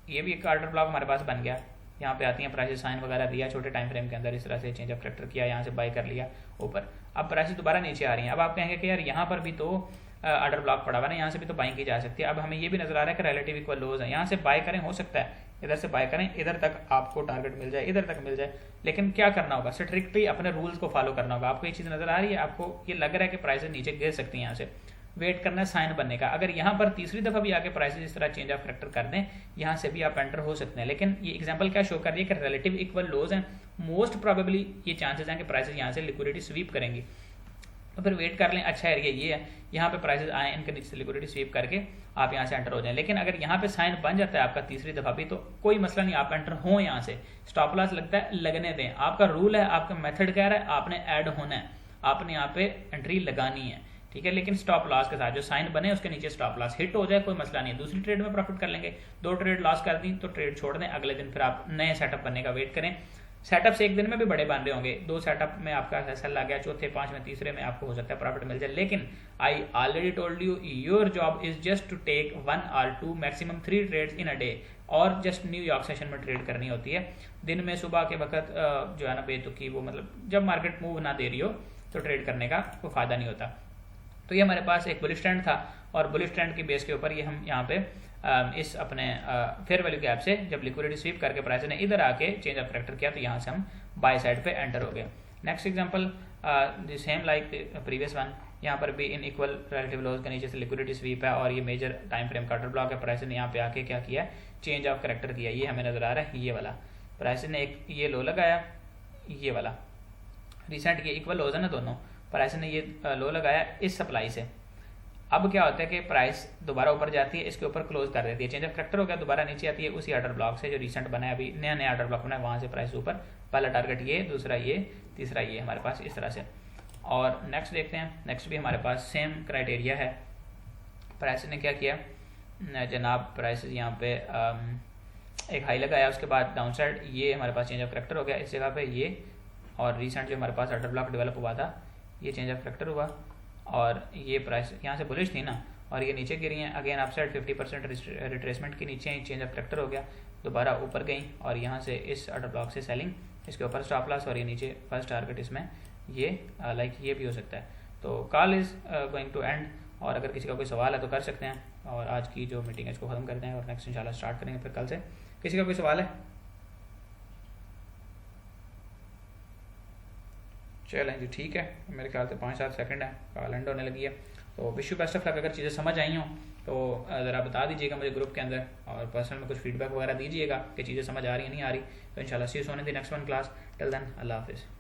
[SPEAKER 1] ये भी एक ऑर्डर ब्लॉक हमारे पास बन गया। यहाँ पे आती हैं प्राइसेस, साइन वगैरह दिया छोटे टाइम फ्रेम के अंदर, इस तरह से चेंज ऑफ करेक्टर किया, यहाँ से बाई कर लिया ऊपर। अब प्राइसेस दोबारा नीचे आ रही हैं। अब आप कहेंगे कि यार यहाँ पर भी तो ऑर्डर ब्लॉक पड़ा हुआ है ना, यहाँ से भी तो बाइंग की जा सकती है। अब हमें ये भी नजर आ रहा है कि रिलेटिव इक्वल लोज है, यहाँ से बाय करें, हो सकता है इधर से बाय करें, इधर तक आपको टारगेट मिल जाए, इधर तक मिल जाए। लेकिन क्या करना होगा, स्ट्रिक्टली अपने रूल्स को फॉलो करना होगा। आपको ये चीज़ नजर आ रही है, आपको ये लग रहा है कि प्राइसेस नीचे गिर सकती हैं, यहाँ से वेट करना है साइन बनने का। अगर यहाँ पर तीसरी दफा भी आके प्राइसेस इस तरह चेंज ऑफ करेक्टर कर दें, यहाँ से भी आप एंटर हो सकते हैं। लेकिन ये एग्जांपल क्या शो कर रही है कि रिलेटिव इक्वल लोज हैं, मोस्ट प्रोबेबली ये चांसेस हैं कि प्राइसेस यहाँ से लिक्विडिटी स्वीप करेंगी। तो फिर वेट कर लें, अच्छा एरिया ये है, यहाँ पे प्राइसेस आए, इनके नीचे से लिक्विडिटी स्वीप करके आप यहाँ से एंटर हो जाएं। लेकिन अगर यहाँ पे साइन बन जाता है आपका तीसरी दफा भी, तो कोई मसला नहीं, आप एंटर हो यहाँ से। स्टॉप लॉस लगता है, लगने दें, आपका रूल है, आपका मेथड कह रहा है, आपने ऐड होना है, आपने यहाँ पे एंट्री लगानी है, ठीक है। लेकिन स्टॉप लॉस के साथ जो साइन बने उसके नीचे स्टॉप लॉस हिट हो जाए, कोई मसला नहीं है, दूसरी ट्रेड में प्रॉफिट कर लेंगे। 2 ट्रेड लॉस कर दी तो ट्रेड छोड़ दें, अगले दिन फिर आप नए सेटअप बनने का वेट करें। सेटअप से एक दिन में भी बड़े बन रहे होंगे, 2 सेटअप में आपका एसएल लग गया, चौथे 5 में तीसरे में आपको हो सकता है प्रॉफिट मिल जाए। लेकिन I already told you, your job is just to take 1 or 2 maximum 3 trades in a day, और जस्ट न्यूयॉर्क सेशन में ट्रेड करनी होती है। दिन में सुबह के वक्त जो है ना बेतुकी, वो मतलब जब मार्केट मूव ना दे रही हो तो ट्रेड करने का कोई फायदा नहीं होता। तो ये हमारे पास एक बुलिश ट्रेंड था, और बुलिश ट्रेंड की बेस के ऊपर ये हम यहाँ पे इस अपने फेयर वैल्यू गैप से जब लिक्विडिटी स्वीप करके प्राइस ने इधर आके चेंज ऑफ करेक्टर किया, तो यहाँ से हम बाय साइड पे एंटर हो गए। Next example the same like previous one, यहाँ पर भी इन इक्वल रिलेटिव लोज के नीचे से लिक्विडिटी स्वीप है, और ये मेजर टाइम फ्रेम का ऑर्डर ब्लॉक है। प्राइस ने यहाँ पे आके क्या किया, चेंज ऑफ करेक्टर किया, ये हमें नजर आ रहा है, ये वाला प्राइस ने एक ये लो लगाया, ये वाला रिसेंट ये इक्वल लोज है ना दोनों, प्राइस ने ये लो लगाया इस सप्लाई से। अब क्या होता है कि प्राइस दोबारा ऊपर जाती है, इसके ऊपर क्लोज कर देती है, चेंज ऑफ करेक्टर हो गया, दोबारा नीचे आती है उसी ऑर्डर ब्लॉक से जो रिसेंट बना है, अभी नया नया ऑर्डर ब्लॉक बना है, वहाँ से प्राइस ऊपर, पहला टारगेट ये, दूसरा ये, तीसरा ये हमारे पास इस तरह से। और नेक्स्ट देखते हैं, नेक्स्ट भी हमारे पास सेम क्राइटेरिया है। प्राइस ने क्या किया जनाब, प्राइस यहाँ पे एक हाई लगाया, उसके बाद डाउन साइड ये हमारे पास चेंज ऑफ करेक्टर हो गया इस जगह पे ये, और रिसेंट जो हमारे पास ऑर्डर ब्लॉक डेवलप हुआ था ये चेंज ऑफ करेक्टर हुआ, और ये प्राइस यहाँ से बुलिश थी ना, और ये नीचे गिरी हैं अगेन अपसाइड 50% रिट्रेसमेंट के नीचे ही चेंज ऑफ करेक्टर हो गया, दोबारा ऊपर गई और यहाँ से इस ऑर्डर ब्लॉक से सेलिंग, इसके ऊपर स्टॉप लॉस, और ये नीचे फर्स्ट टारगेट इसमें ये लाइक ये भी हो सकता है। तो call is going to end, और अगर किसी का कोई सवाल है तो कर सकते हैं, और आज की जो मीटिंग है इसको ख़त्म करते हैं और नेक्स्ट इंशाल्लाह स्टार्ट करेंगे फिर कल से। किसी का कोई सवाल है? चलें जी ठीक है, मेरे ख्याल से 5-7 सेकंड है, कॉल एंड होने लगी है। तो wish you best of luck. अगर चीज़ें समझ आई हों तो ज़रा बता दीजिएगा मुझे ग्रुप के अंदर, और पर्सनल में कुछ फीडबैक वगैरह दीजिएगा कि चीज़ें समझ आ रही हैं नहीं आ रही। तो इंशाल्लाह see you soon in the next one class. Till then अल्लाह हाफिज़।